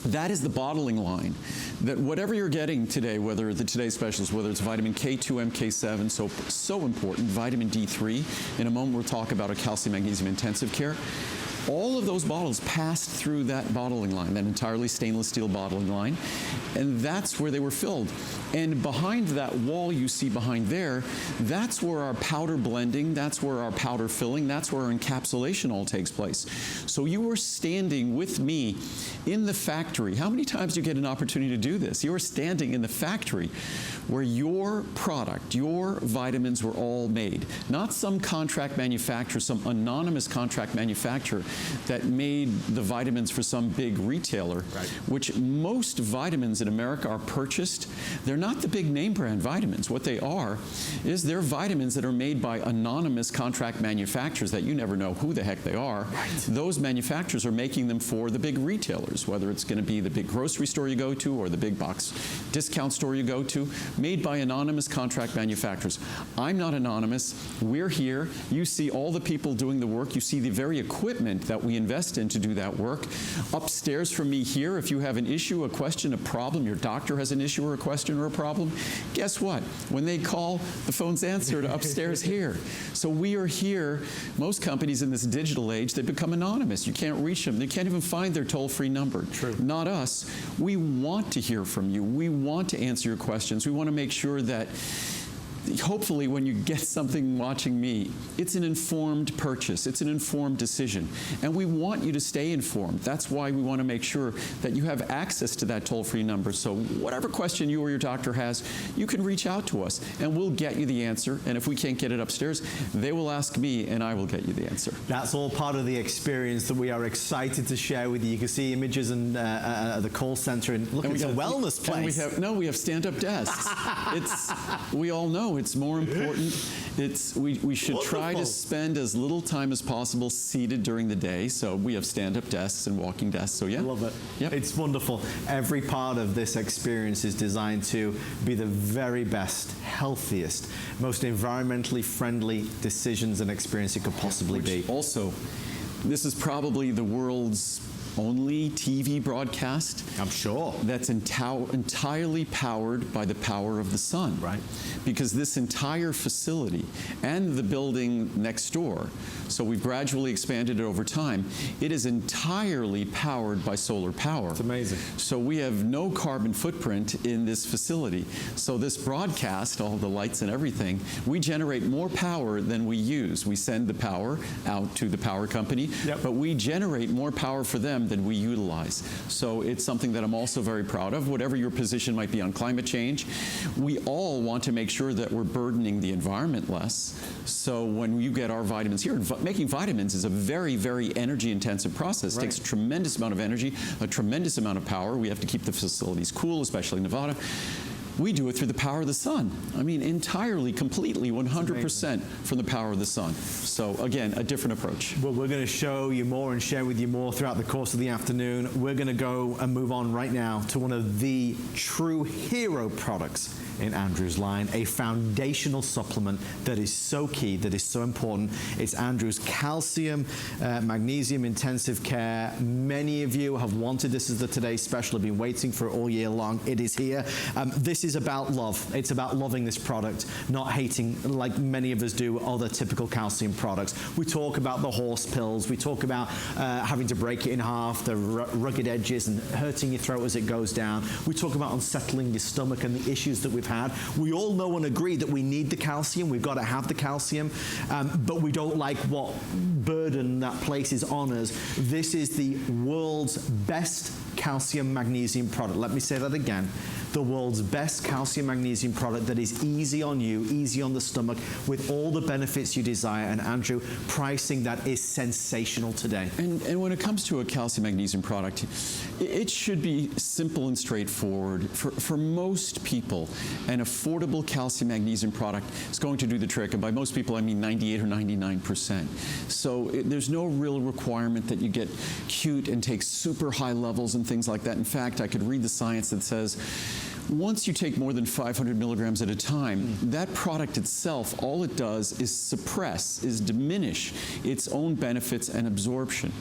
that is the bottling line. That whatever you're getting today, whether the Today Specials, whether it's vitamin K2 MK7, so important, vitamin D3. In a moment, we'll talk about a calcium magnesium intensive care. All of those bottles passed through that bottling line, that entirely stainless steel bottling line, and that's where they were filled. And behind that wall you see behind there, that's where our powder blending, that's where our powder filling, that's where our encapsulation all takes place. So you were standing with me in the factory. How many times do you get an opportunity to do this? You were standing in the factory where your product, your vitamins were all made. Not some contract manufacturer, some anonymous contract manufacturer that made the vitamins for some big retailer, right, which most vitamins in America are purchased. They're not the big name brand vitamins. What they are is they're vitamins that are made by anonymous contract manufacturers that you never know who the heck they are. Right. Those manufacturers are making them for the big retailers, whether it's going to be the big grocery store you go to or the big box discount store you go to, made by anonymous contract manufacturers. I'm not anonymous. We're here. You see all the people doing the work. You see the very equipment that we invest in to do that work. Upstairs from me here, if you have an issue, a question, a problem, your doctor has an issue or a question or a problem, guess what? When they call, the phone's answered upstairs here. So we are here. Most companies in this digital age, they become anonymous. You can't reach them. They can't even find their toll-free number. True. Not us. We want to hear from you. We want to answer your questions. We want to make sure that hopefully when you get something watching me, it's an informed purchase, it's an informed decision, and we want you to stay informed. That's why we want to make sure that you have access to that toll-free number. So whatever question you or your doctor has, you can reach out to us and we'll get you the answer. And if we can't get it upstairs, they will ask me and I will get you the answer. That's all part of the experience that we are excited to share with you. You can see images and the call center, and look, it's a wellness place. We have stand-up desks. We all know it's more important. We should try to spend as little time as possible seated during the day. So we have stand-up desks and walking desks. So yeah. I love it. Yep. It's wonderful. Every part of this experience is designed to be the very best, healthiest, most environmentally friendly decisions and experience it could possibly be. Also, this is probably the world's only TV broadcast, I'm sure, that's entirely powered by the power of the sun. Right. Because this entire facility and the building next door, so we've gradually expanded it over time, it is entirely powered by solar power. It's amazing. So we have no carbon footprint in this facility. So this broadcast, all the lights and everything, we generate more power than we use. We send the power out to the power company, but we generate more power for them than we utilize. So it's something that I'm also very proud of. Whatever your position might be on climate change, we all want to make sure that we're burdening the environment less. So when you get our vitamins here, making vitamins is a very, very energy intensive process. It takes a tremendous amount of energy, a tremendous amount of power. We have to keep the facilities cool, especially in Nevada. We do it through the power of the sun. I mean, entirely, completely, 100% from the power of the sun. So again, a different approach. Well, we're going to show you more and share with you more throughout the course of the afternoon. We're going to go and move on right now to one of the true hero products in Andrew's line, a foundational supplement that is so key, that is so important. It's Andrew's calcium, magnesium intensive care. Many of you have wanted this as the Today Special, have been waiting for it all year long. It is here. This is is about love. It's about loving this product, not hating, like many of us do, other typical calcium products. We talk about the horse pills. We talk about having to break it in half, the rugged edges, and hurting your throat as it goes down. We talk about unsettling your stomach and the issues that we've had. We all know and agree that we need the calcium. We've got to have the calcium, but we don't like what burden that places on us. This is the world's best calcium magnesium product. Let me say that again. The world's best calcium magnesium product that is easy on you, easy on the stomach, with all the benefits you desire. And Andrew, pricing that is sensational today. And when it comes to a calcium magnesium product, it should be simple and straightforward. For most people, an affordable calcium magnesium product is going to do the trick. And by most people, I mean 98 or 99%. So there's no real requirement that you get cute and take super high levels and things like that. In fact, I could read the science that says once you take more than 500 milligrams at a time, that product itself, all it does is suppress, is diminish its own benefits and absorption.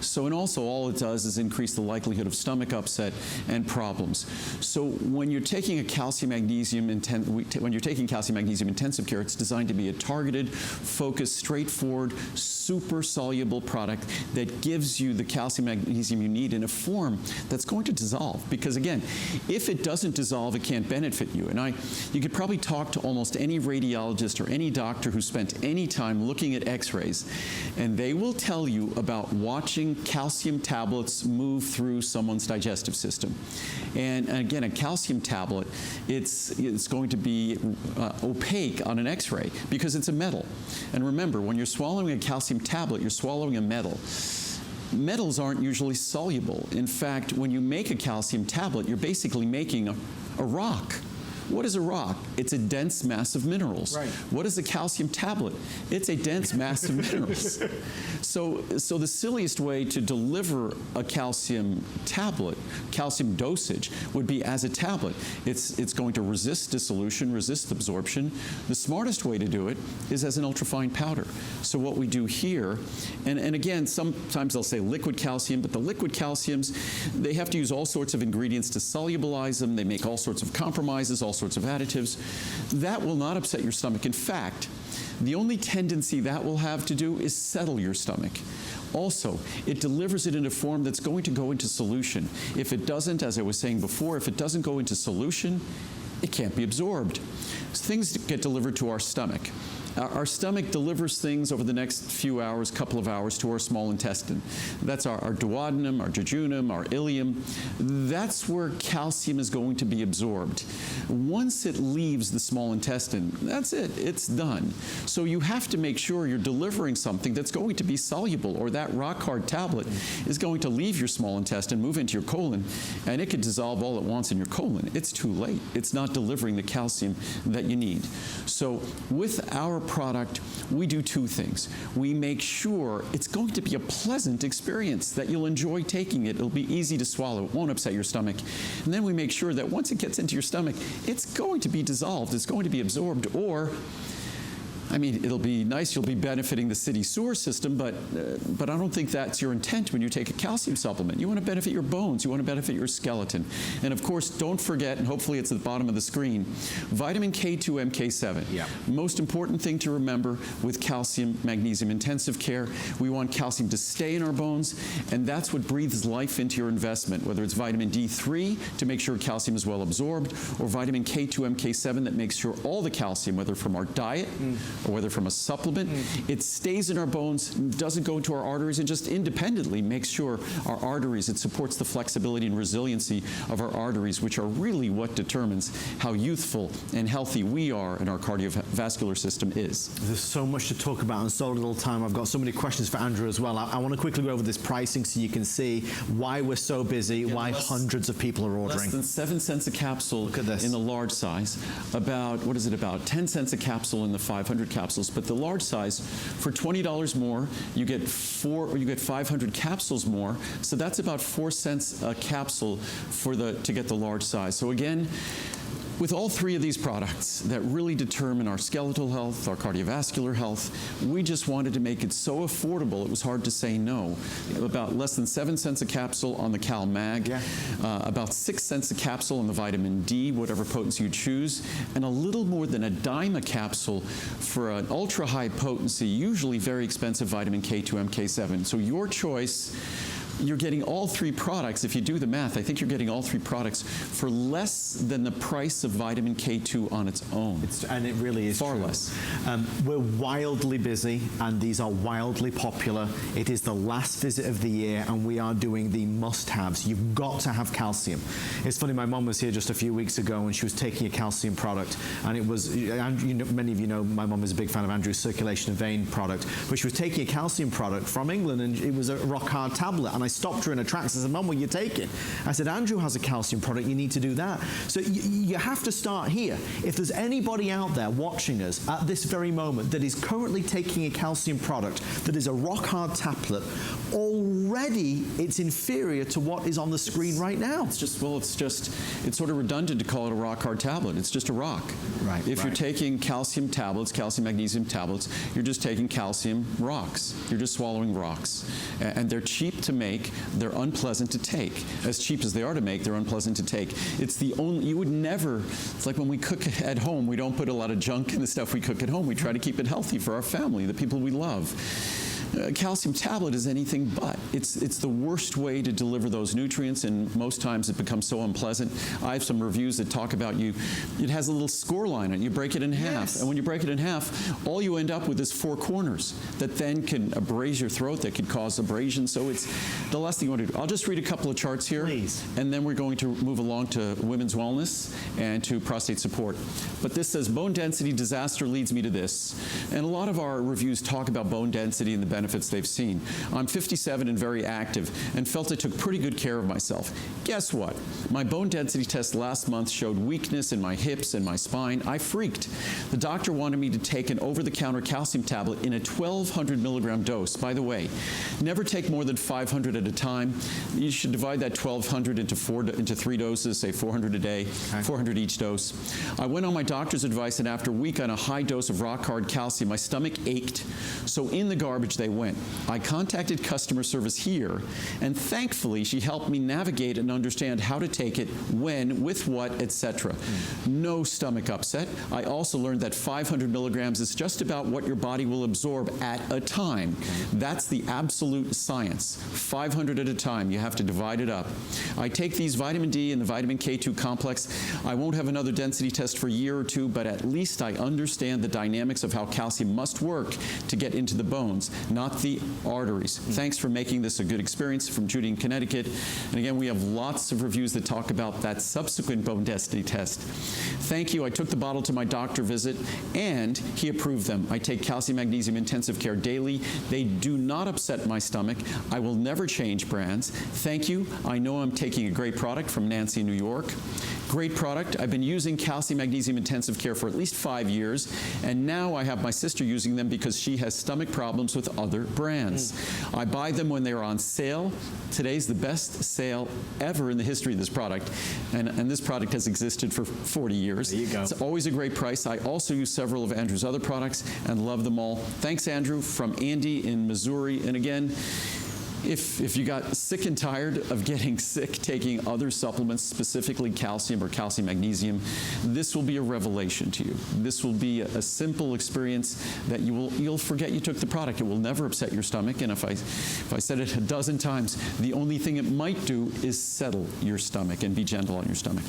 So, and also all it does is increase the likelihood of stomach upset and problems. So when you're taking a calcium magnesium intensive care, it's designed to be a targeted, focused, straightforward, super soluble product that gives you the calcium magnesium you need in a form that's going to dissolve. Because again, if it doesn't dissolve, it can't benefit you. And you could probably talk to almost any radiologist or any doctor who spent any time looking at x-rays, and they will tell you about watching calcium tablets move through someone's digestive system. And again, a calcium tablet, it's going to be opaque on an x-ray because it's a metal. And remember, when you're swallowing a calcium tablet, you're swallowing a metal. Metals aren't usually soluble. In fact, when you make a calcium tablet, you're basically making a rock. What is a rock? It's a dense mass of minerals. Right. What is a calcium tablet? It's a dense mass of minerals. So the silliest way to deliver a calcium tablet, calcium dosage, would be as a tablet. It's going to resist dissolution, resist absorption. The smartest way to do it is as an ultrafine powder. So what we do here, and again, sometimes they'll say liquid calcium, but the liquid calciums, they have to use all sorts of ingredients to solubilize them. They make all sorts of compromises, all sorts of additives. That will not upset your stomach. In fact, the only tendency that will have to do is settle your stomach. Also, it delivers it in a form that's going to go into solution. If it doesn't, as I was saying before, if it doesn't go into solution, it can't be absorbed. Things get delivered to our stomach. Our stomach delivers things over the next few hours, couple of hours, to our small intestine. That's our duodenum, our jejunum, our ileum. That's where calcium is going to be absorbed. Once it leaves the small intestine, that's it. It's done. So you have to make sure you're delivering something that's going to be soluble, or that rock-hard tablet is going to leave your small intestine, move into your colon, and it could dissolve all at once in your colon. It's too late. It's not delivering the calcium that you need. So with our product, we do two things. We make sure it's going to be a pleasant experience, that you'll enjoy taking it. It'll be easy to swallow. It won't upset your stomach. And then we make sure that once it gets into your stomach, it's going to be dissolved. It's going to be absorbed, or I mean, it'll be nice, you'll be benefiting the city sewer system, but I don't think that's your intent when you take a calcium supplement. You want to benefit your bones, you want to benefit your skeleton. And of course, don't forget, and hopefully it's at the bottom of the screen, vitamin K2 MK7. Yeah. Most important thing to remember with calcium magnesium intensive care, we want calcium to stay in our bones, and that's what breathes life into your investment, whether it's vitamin D3 to make sure calcium is well absorbed, or vitamin K2 MK7 that makes sure all the calcium, whether from our diet, or whether from a supplement, it stays in our bones, doesn't go into our arteries, and just independently makes sure our arteries, it supports the flexibility and resiliency of our arteries, which are really what determines how youthful and healthy we are and our cardiovascular system is. There's so much to talk about and so little time. I've got so many questions for Andrew as well. I want to quickly go over this pricing so you can see why we're so busy, why hundreds of people are ordering. Less than 7 cents a capsule. Look at this. In the large size. About, what is it, about 10 cents a capsule in the 500 capsules. But the large size, for $20 more, you get 500 capsules more. So that's about 4 cents a capsule to get the large size. So again, With all three of these products that really determine our skeletal health, our cardiovascular health, we just wanted to make it so affordable it was hard to say no. About less than 7 cents a capsule on the Cal Mag, about 6 cents a capsule on the vitamin D, whatever potency you choose, and a little more than a dime a capsule for an ultra high potency, usually very expensive vitamin K2 MK7. So your choice. You're getting all three products. If you do the math, I think you're getting all three products for less than the price of vitamin K2 on its own. And it really is far true. less. We're wildly busy, and these are wildly popular. It is the last visit of the year, and we are doing the must-haves. You've got to have calcium. It's funny, my mom was here just a few weeks ago, and she was taking a calcium product, and it was, many of you know, my mom is a big fan of Andrew's circulation and vein product, but she was taking a calcium product from England, and it was a rock-hard tablet. And I stopped her in her tracks and said, Mum, what are you taking? I said, Andrew has a calcium product, you need to do that. So you have to start here. If there's anybody out there watching us at this very moment that is currently taking a calcium product that is a rock-hard tablet, already it's inferior to what is on the screen right now. It's sort of redundant to call it a rock-hard tablet. It's just a rock. Right. If you're taking calcium tablets, calcium magnesium tablets, you're just taking calcium rocks. You're just swallowing rocks. And they're cheap to make. They're unpleasant to take. As cheap as they are to make, they're unpleasant to take. It's the only, you would never, it's like when we cook at home, we don't put a lot of junk in the stuff we cook at home. We try to keep it healthy for our family, the people we love. Calcium tablet is anything but. It's the worst way to deliver those nutrients, and most times it becomes so unpleasant. I have some reviews that talk about it has a little score line on it. You break it in half. Yes. And when you break it in half, all you end up with is 4 corners that then can abrase your throat, that could cause abrasion. So it's the last thing you want to do. I'll just read a couple of charts here. Please. And then we're going to move along to women's wellness and to prostate support. But this says, bone density disaster leads me to this. And a lot of our reviews talk about bone density and the benefits they've seen. I'm 57 and very active and felt I took pretty good care of myself. Guess what? My bone density test last month showed weakness in my hips and my spine. I freaked. The doctor wanted me to take an over-the-counter calcium tablet in a 1,200 milligram dose. By the way, never take more than 500 at a time. You should divide that 1,200 into 3 doses, say 400 a day, 400 each dose. I went on my doctor's advice, and after a week on a high dose of rock-hard calcium, my stomach ached. So in the garbage they went. I contacted customer service here, and thankfully she helped me navigate and understand how to take it, when, with what, etc. No stomach upset. I also learned that 500 milligrams is just about what your body will absorb at a time. That's the absolute science. 500 at a time. You have to divide it up. I take these vitamin D and the vitamin K2 complex. I won't have another density test for a year or two, but at least I understand the dynamics of how calcium must work to get into the bones, not the arteries. Thanks for making this a good experience, from Judy in Connecticut. And again, we have lots of reviews that talk about that subsequent bone density test. Thank you. I took the bottle to my doctor visit, and he approved them. I take calcium magnesium intensive care daily. They do not upset my stomach. I will never change brands. Thank you. I know I'm taking a great product from Nancy in New York. Great product. I've been using calcium magnesium intensive care for at least 5 years, and now I have my sister using them because she has stomach problems with other brands. I buy them when they're on sale. Today's the best sale ever in the history of this product, and this product has existed for 40 years. There you go. It's always a great price. I also use several of Andrew's other products and love them all. Thanks, Andrew, from Andy in Missouri. And again, if you got sick and tired of getting sick taking other supplements, specifically calcium or calcium magnesium, this will be a revelation to you. This will be a simple experience that you'll forget you took the product. It will never upset your stomach. And if I said it a dozen times, the only thing it might do is settle your stomach and be gentle on your stomach.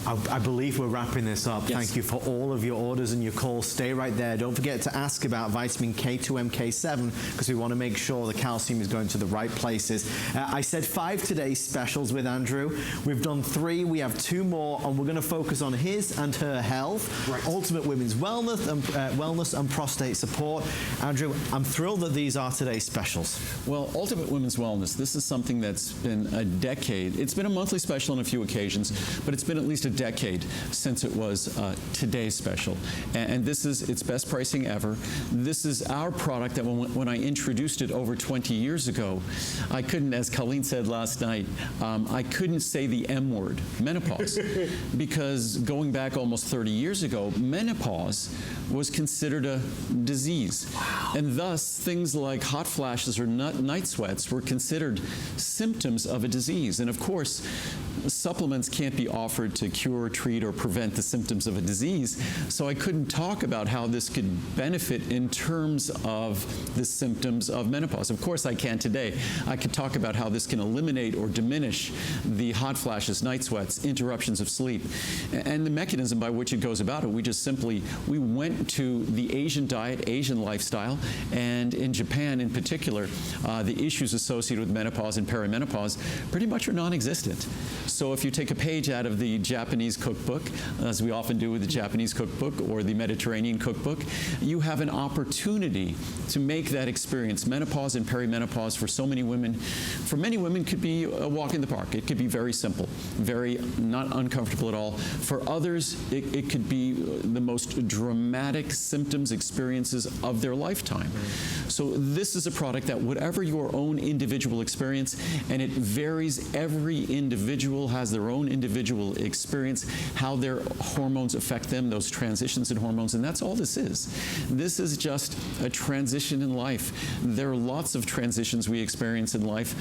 I believe we're wrapping this up. Yes. Thank you for all of your orders and your calls. Stay right there. Don't forget to ask about vitamin K2 MK7, because we want to make sure the calcium is going to the right places. I said 5 today's specials with Andrew. We've done 3. We have 2 more, and we're going to focus on his and her health, right. Ultimate women's wellness and prostate support. Andrew, I'm thrilled that these are today's specials. Well, Ultimate Women's Wellness, this is something that's been a decade. It's been a monthly special on a few occasions, but it's been at least a decade since it was today's special. And this is its best pricing ever. This is our product that when I introduced it over 20 years ago, I couldn't, as Colleen said last night, I couldn't say the M word, menopause, because going back almost 30 years ago, menopause was considered a disease. Wow. And thus, things like hot flashes or night sweats were considered symptoms of a disease. And of course, supplements can't be offered to cure, treat, or prevent the symptoms of a disease, so I couldn't talk about how this could benefit in terms of the symptoms of menopause. Of course I can today. I could talk about how this can eliminate or diminish the hot flashes, night sweats, interruptions of sleep, and the mechanism by which it goes about it. We went to the Asian diet, Asian lifestyle, and in Japan in particular, the issues associated with menopause and perimenopause pretty much are non-existent. So if you take a page out of the Japanese cookbook, as we often do with the Japanese cookbook or the Mediterranean cookbook, you have an opportunity to make that experience. Menopause and perimenopause for so many women, could be a walk in the park. It could be very simple, very not uncomfortable at all. For others, it could be the most dramatic symptoms, experiences of their lifetime. So this is a product that whatever your own individual experience, and it varies, every individual has their own individual experience, how their hormones affect them, those transitions in hormones, and that's all this is. This is just a transition in life. There are lots of transitions we experience in life.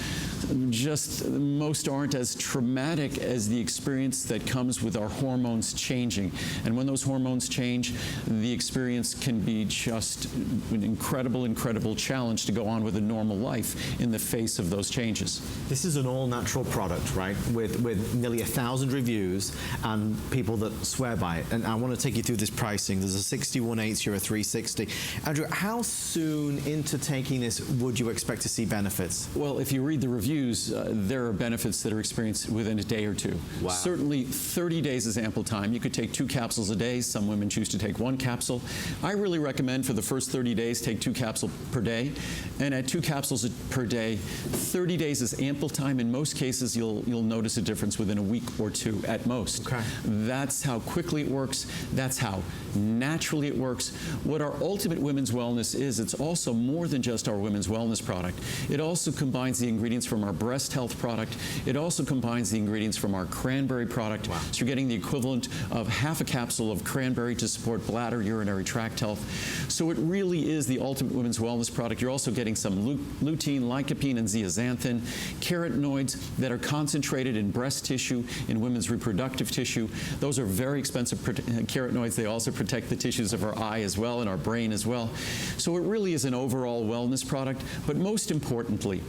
Just most aren't as traumatic as the experience that comes with our hormones changing. And when those hormones change, the experience can be just an incredible, incredible challenge to go on with a normal life in the face of those changes. This is an all-natural product, right? With nearly 1,000 reviews and people that swear by it. And I want to take you through this pricing. There's a 6180 or a 360. Andrew, how soon into taking this would you expect to see benefits? Well, if you read the reviews, there are benefits that are experienced within a day or two. Wow. Certainly 30 days is ample time. You could take 2 capsules a day. Some women choose to take 1 capsule. I really recommend for the first 30 days, take 2 capsules per day. And at 2 capsules per day, 30 days is ample time. In most cases, you'll notice a difference within a week or 2 at most. Okay. That's how quickly it works. That's how naturally it works. What our Ultimate Women's Wellness is, it's also more than just our women's wellness product. It also combines the ingredients from our breast health product. It also combines the ingredients from our cranberry product. Wow. So you're getting the equivalent of half a capsule of cranberry to support bladder, urinary tract health. So it really is the Ultimate Women's Wellness product. You're also getting some lutein, lycopene, and zeaxanthin, carotenoids that are concentrated in breast tissue, in women's reproductive tissue. Those are very expensive carotenoids. They also protect the tissues of our eye as well and our brain as well. So it really is an overall wellness product. But most importantly,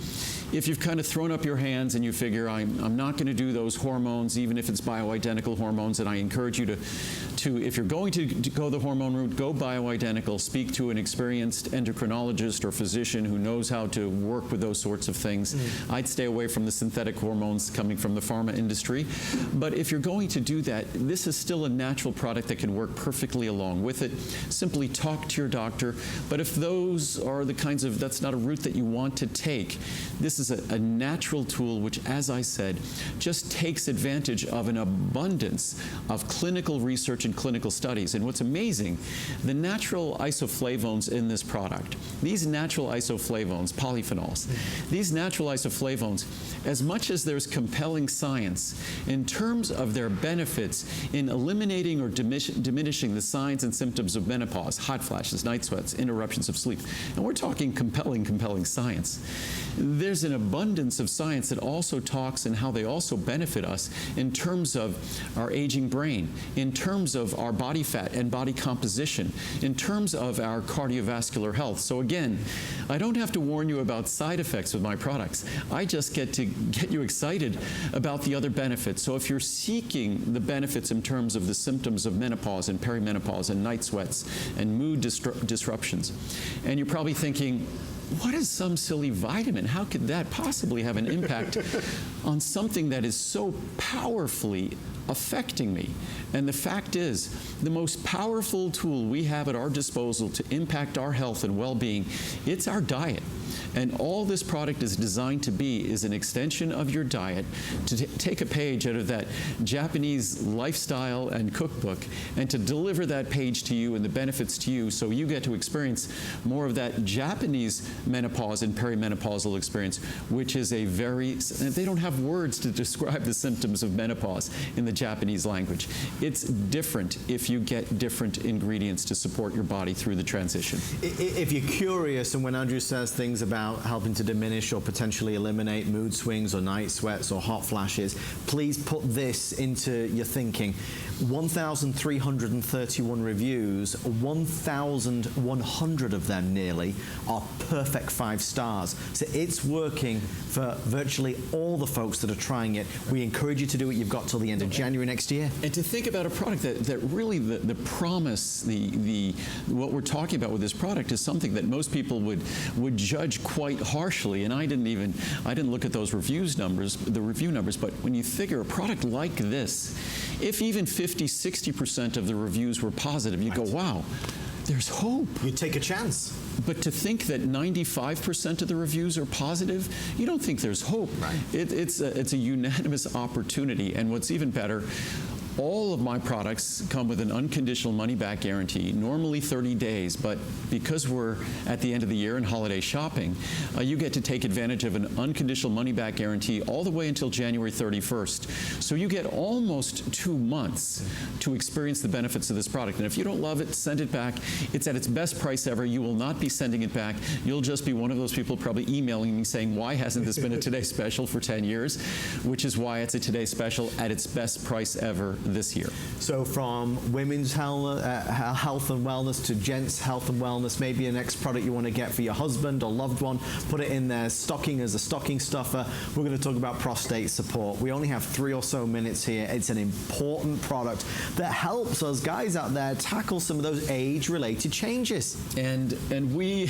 if you've kind of thrown up your hands and you figure, I'm not going to do those hormones, even if it's bioidentical hormones, and I encourage you to if you're going to go the hormone route, go bioidentical, speak to an experienced endocrinologist or physician who knows how to work with those sorts of things. I'd stay away from the synthetic hormones coming from the pharma industry. But if you're going to do that, this is still a natural product that can work perfectly along with it. Simply talk to your doctor. But if those are the kinds of, that's not a route that you want to take, this is a natural tool which, as I said, just takes advantage of an abundance of clinical research and clinical studies. And what's amazing, the natural isoflavones in this product, these natural isoflavones, polyphenols, these natural isoflavones, as much as there's compelling science in terms of their benefits in eliminating or diminishing the signs and symptoms of menopause, hot flashes, night sweats, interruptions of sleep, and we're talking compelling science. There's an abundance of science that also talks and how they also benefit us in terms of our aging brain, in terms of our body fat and body composition, in terms of our cardiovascular health. So again, I don't have to warn you about side effects with my products. I just get to get you excited about the other benefits. So if you're seeking the benefits in terms of the symptoms of menopause and perimenopause and night sweats and mood disruptions, and you're probably thinking, what is some silly vitamin? How could that possibly have an impact on something that is so powerfully affecting me? And the fact is, the most powerful tool we have at our disposal to impact our health and well-being, it's our diet. And all this product is designed to be is an extension of your diet, to take a page out of that Japanese lifestyle and cookbook and to deliver that page to you and the benefits to you, so you get to experience more of that Japanese menopause and perimenopausal experience, which is a very, they don't have words to describe the symptoms of menopause in the Japanese language. It's different if you get different ingredients to support your body through the transition. If you're curious, and when Andrew says things about helping to diminish or potentially eliminate mood swings or night sweats or hot flashes, please put this into your thinking. 1,331 reviews, 1,100 of them nearly are perfect 5 stars. So it's working for virtually all the folks that are trying it. We encourage you to do it. You've got till the end of January next year. And to think about a product that really the promise, what we're talking about with this product is something that most people would judge quite harshly. And I didn't look at those review numbers, but when you figure a product like this, if even 50–60% of the reviews were positive, you go, wow, there's hope. You take a chance. But to think that 95% of the reviews are positive, you don't think there's hope. Right. It's a unanimous opportunity. And what's even better, all of my products come with an unconditional money-back guarantee, normally 30 days, but because we're at the end of the year and holiday shopping, you get to take advantage of an unconditional money-back guarantee all the way until January 31st. So you get almost 2 months to experience the benefits of this product. And if you don't love it, send it back. It's at its best price ever. You will not be sending it back. You'll just be one of those people probably emailing me saying, why hasn't this been a Today Special for 10 years? Which is why it's a Today Special at its best price ever this year. So from women's health and wellness to gents' health and wellness, maybe a next product you want to get for your husband or loved one, put it in their stocking as a stocking stuffer. We're going to talk about prostate support. We only have 3 or so minutes here. It's an important product that helps us guys out there tackle some of those age-related changes. And we,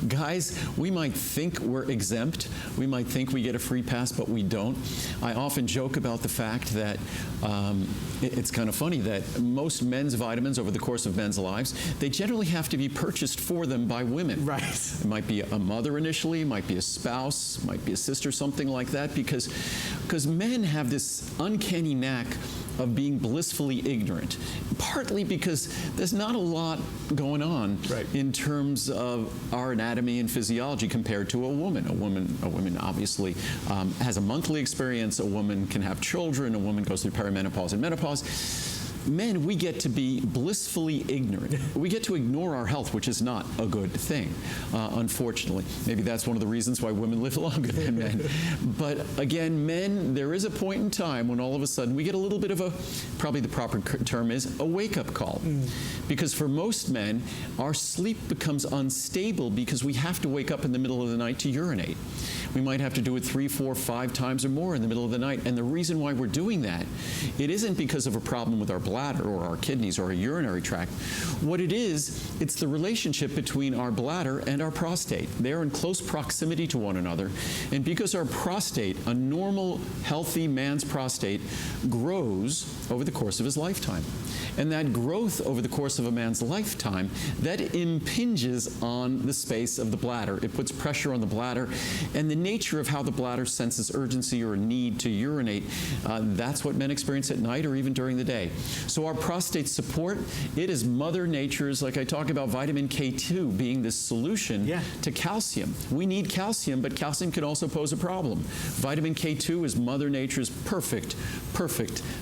guys, we might think we're exempt. We might think we get a free pass, but we don't. I often joke about the fact that it's kind of funny that most men's vitamins over the course of men's lives, they generally have to be purchased for them by women. Right. It might be a mother initially, might be a spouse, might be a sister, something like that, because men have this uncanny knack of being blissfully ignorant, partly because there's not a lot going on in terms of our anatomy and physiology compared to a woman. A woman obviously has a monthly experience. A woman can have children. A woman goes through perimenopause and menopause. Men, we get to be blissfully ignorant. We get to ignore our health, which is not a good thing, unfortunately. Maybe that's one of the reasons why women live longer than men. But again, men, there is a point in time when all of a sudden we get a little bit of a, probably the proper term is, a wake-up call. Because for most men, our sleep becomes unstable because we have to wake up in the middle of the night to urinate. We might have to do it 3, 4, 5 times or more in the middle of the night. And the reason why we're doing that, it isn't because of a problem with our bladder or our kidneys or our urinary tract. What it is, it's the relationship between our bladder and our prostate. They're in close proximity to one another. And because our prostate, a normal, healthy man's prostate, grows over the course of his lifetime. And that growth over the course of a man's lifetime, that impinges on the space of the bladder. It puts pressure on the bladder. And the nature of how the bladder senses urgency or need to urinate, that's what men experience at night or even during the day. So our prostate support, it is Mother Nature's, like I talk about vitamin K2 being this solution to calcium. We need calcium, but calcium can also pose a problem. Vitamin K2 is Mother Nature's perfect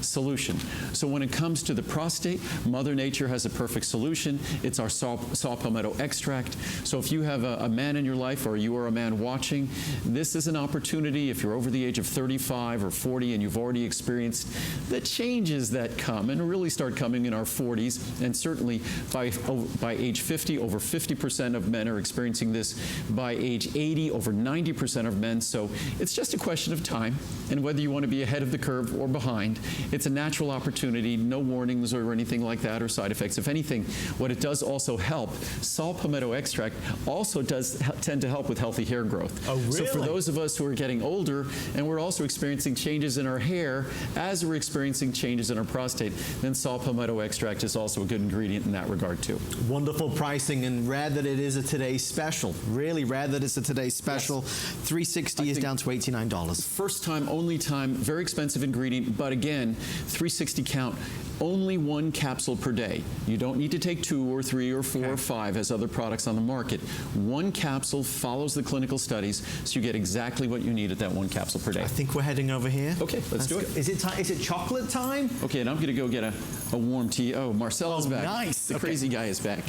solution. So when it comes to the prostate, Mother Nature has a perfect solution. It's our saw palmetto extract. So if you have a man in your life or you are a man watching, this is an opportunity if you're over the age of 35 or 40 and you've already experienced the changes that come and really start coming in our 40s, and certainly by age 50, over 50% of men are experiencing this. By age 80, over 90% of men. So it's just a question of time and whether you want to be ahead of the curve or behind. It's a natural opportunity, no warnings or anything like that or side effects. If anything, what it does also help, saw palmetto extract also does tend to help with healthy hair growth. Oh, really? So for For those of us who are getting older and we're also experiencing changes in our hair as we're experiencing changes in our prostate, then saw palmetto extract is also a good ingredient in that regard too. Wonderful pricing, and rare that it is a today's special. Really rare that it's a today's special. Yes. $360 is down to $89. First time, only time, very expensive ingredient, but again, 360 count. Only one capsule per day. You don't need to take 2 or 3 or 4 or 5 as other products on the market. One capsule follows the clinical studies, so you get exactly what you need at that one capsule per day. I think we're heading over here. Okay, let's do it. Is it chocolate time? Okay, and I'm going to go get a warm tea. Oh, Marcel is back. Nice. The crazy guy is back.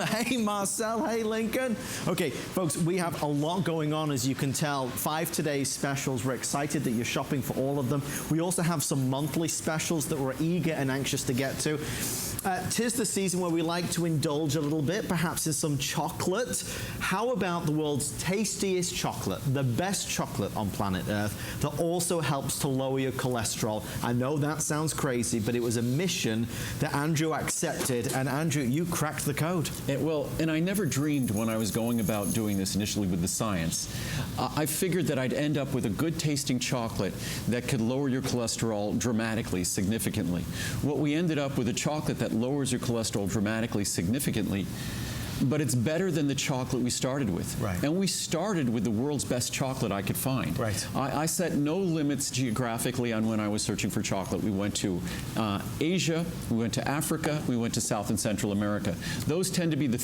Hey, Marcel. Hey, Lincoln. Okay, folks, we have a lot going on, as you can tell. 5 today's specials. We're excited that you're shopping for all of them. We also have some monthly specials that we're eager and anxious to get to. 'Tis the season where we like to indulge a little bit, perhaps in some chocolate. How about the world's tastiest chocolate, the best chocolate on planet Earth, that also helps to lower your cholesterol? I know that sounds crazy, but it was a mission that Andrew accepted, and Andrew, you cracked the code. Well, and I never dreamed when I was going about doing this initially with the science. I figured that I'd end up with a good tasting chocolate that could lower your cholesterol dramatically, significantly. What we ended up with a chocolate that lowers your cholesterol dramatically, significantly, but it's better than the chocolate we started with. Right. And we started with the world's best chocolate I could find. Right. I set no limits geographically on when I was searching for chocolate. We went to Asia, we went to Africa, we went to South and Central America. Those tend to be the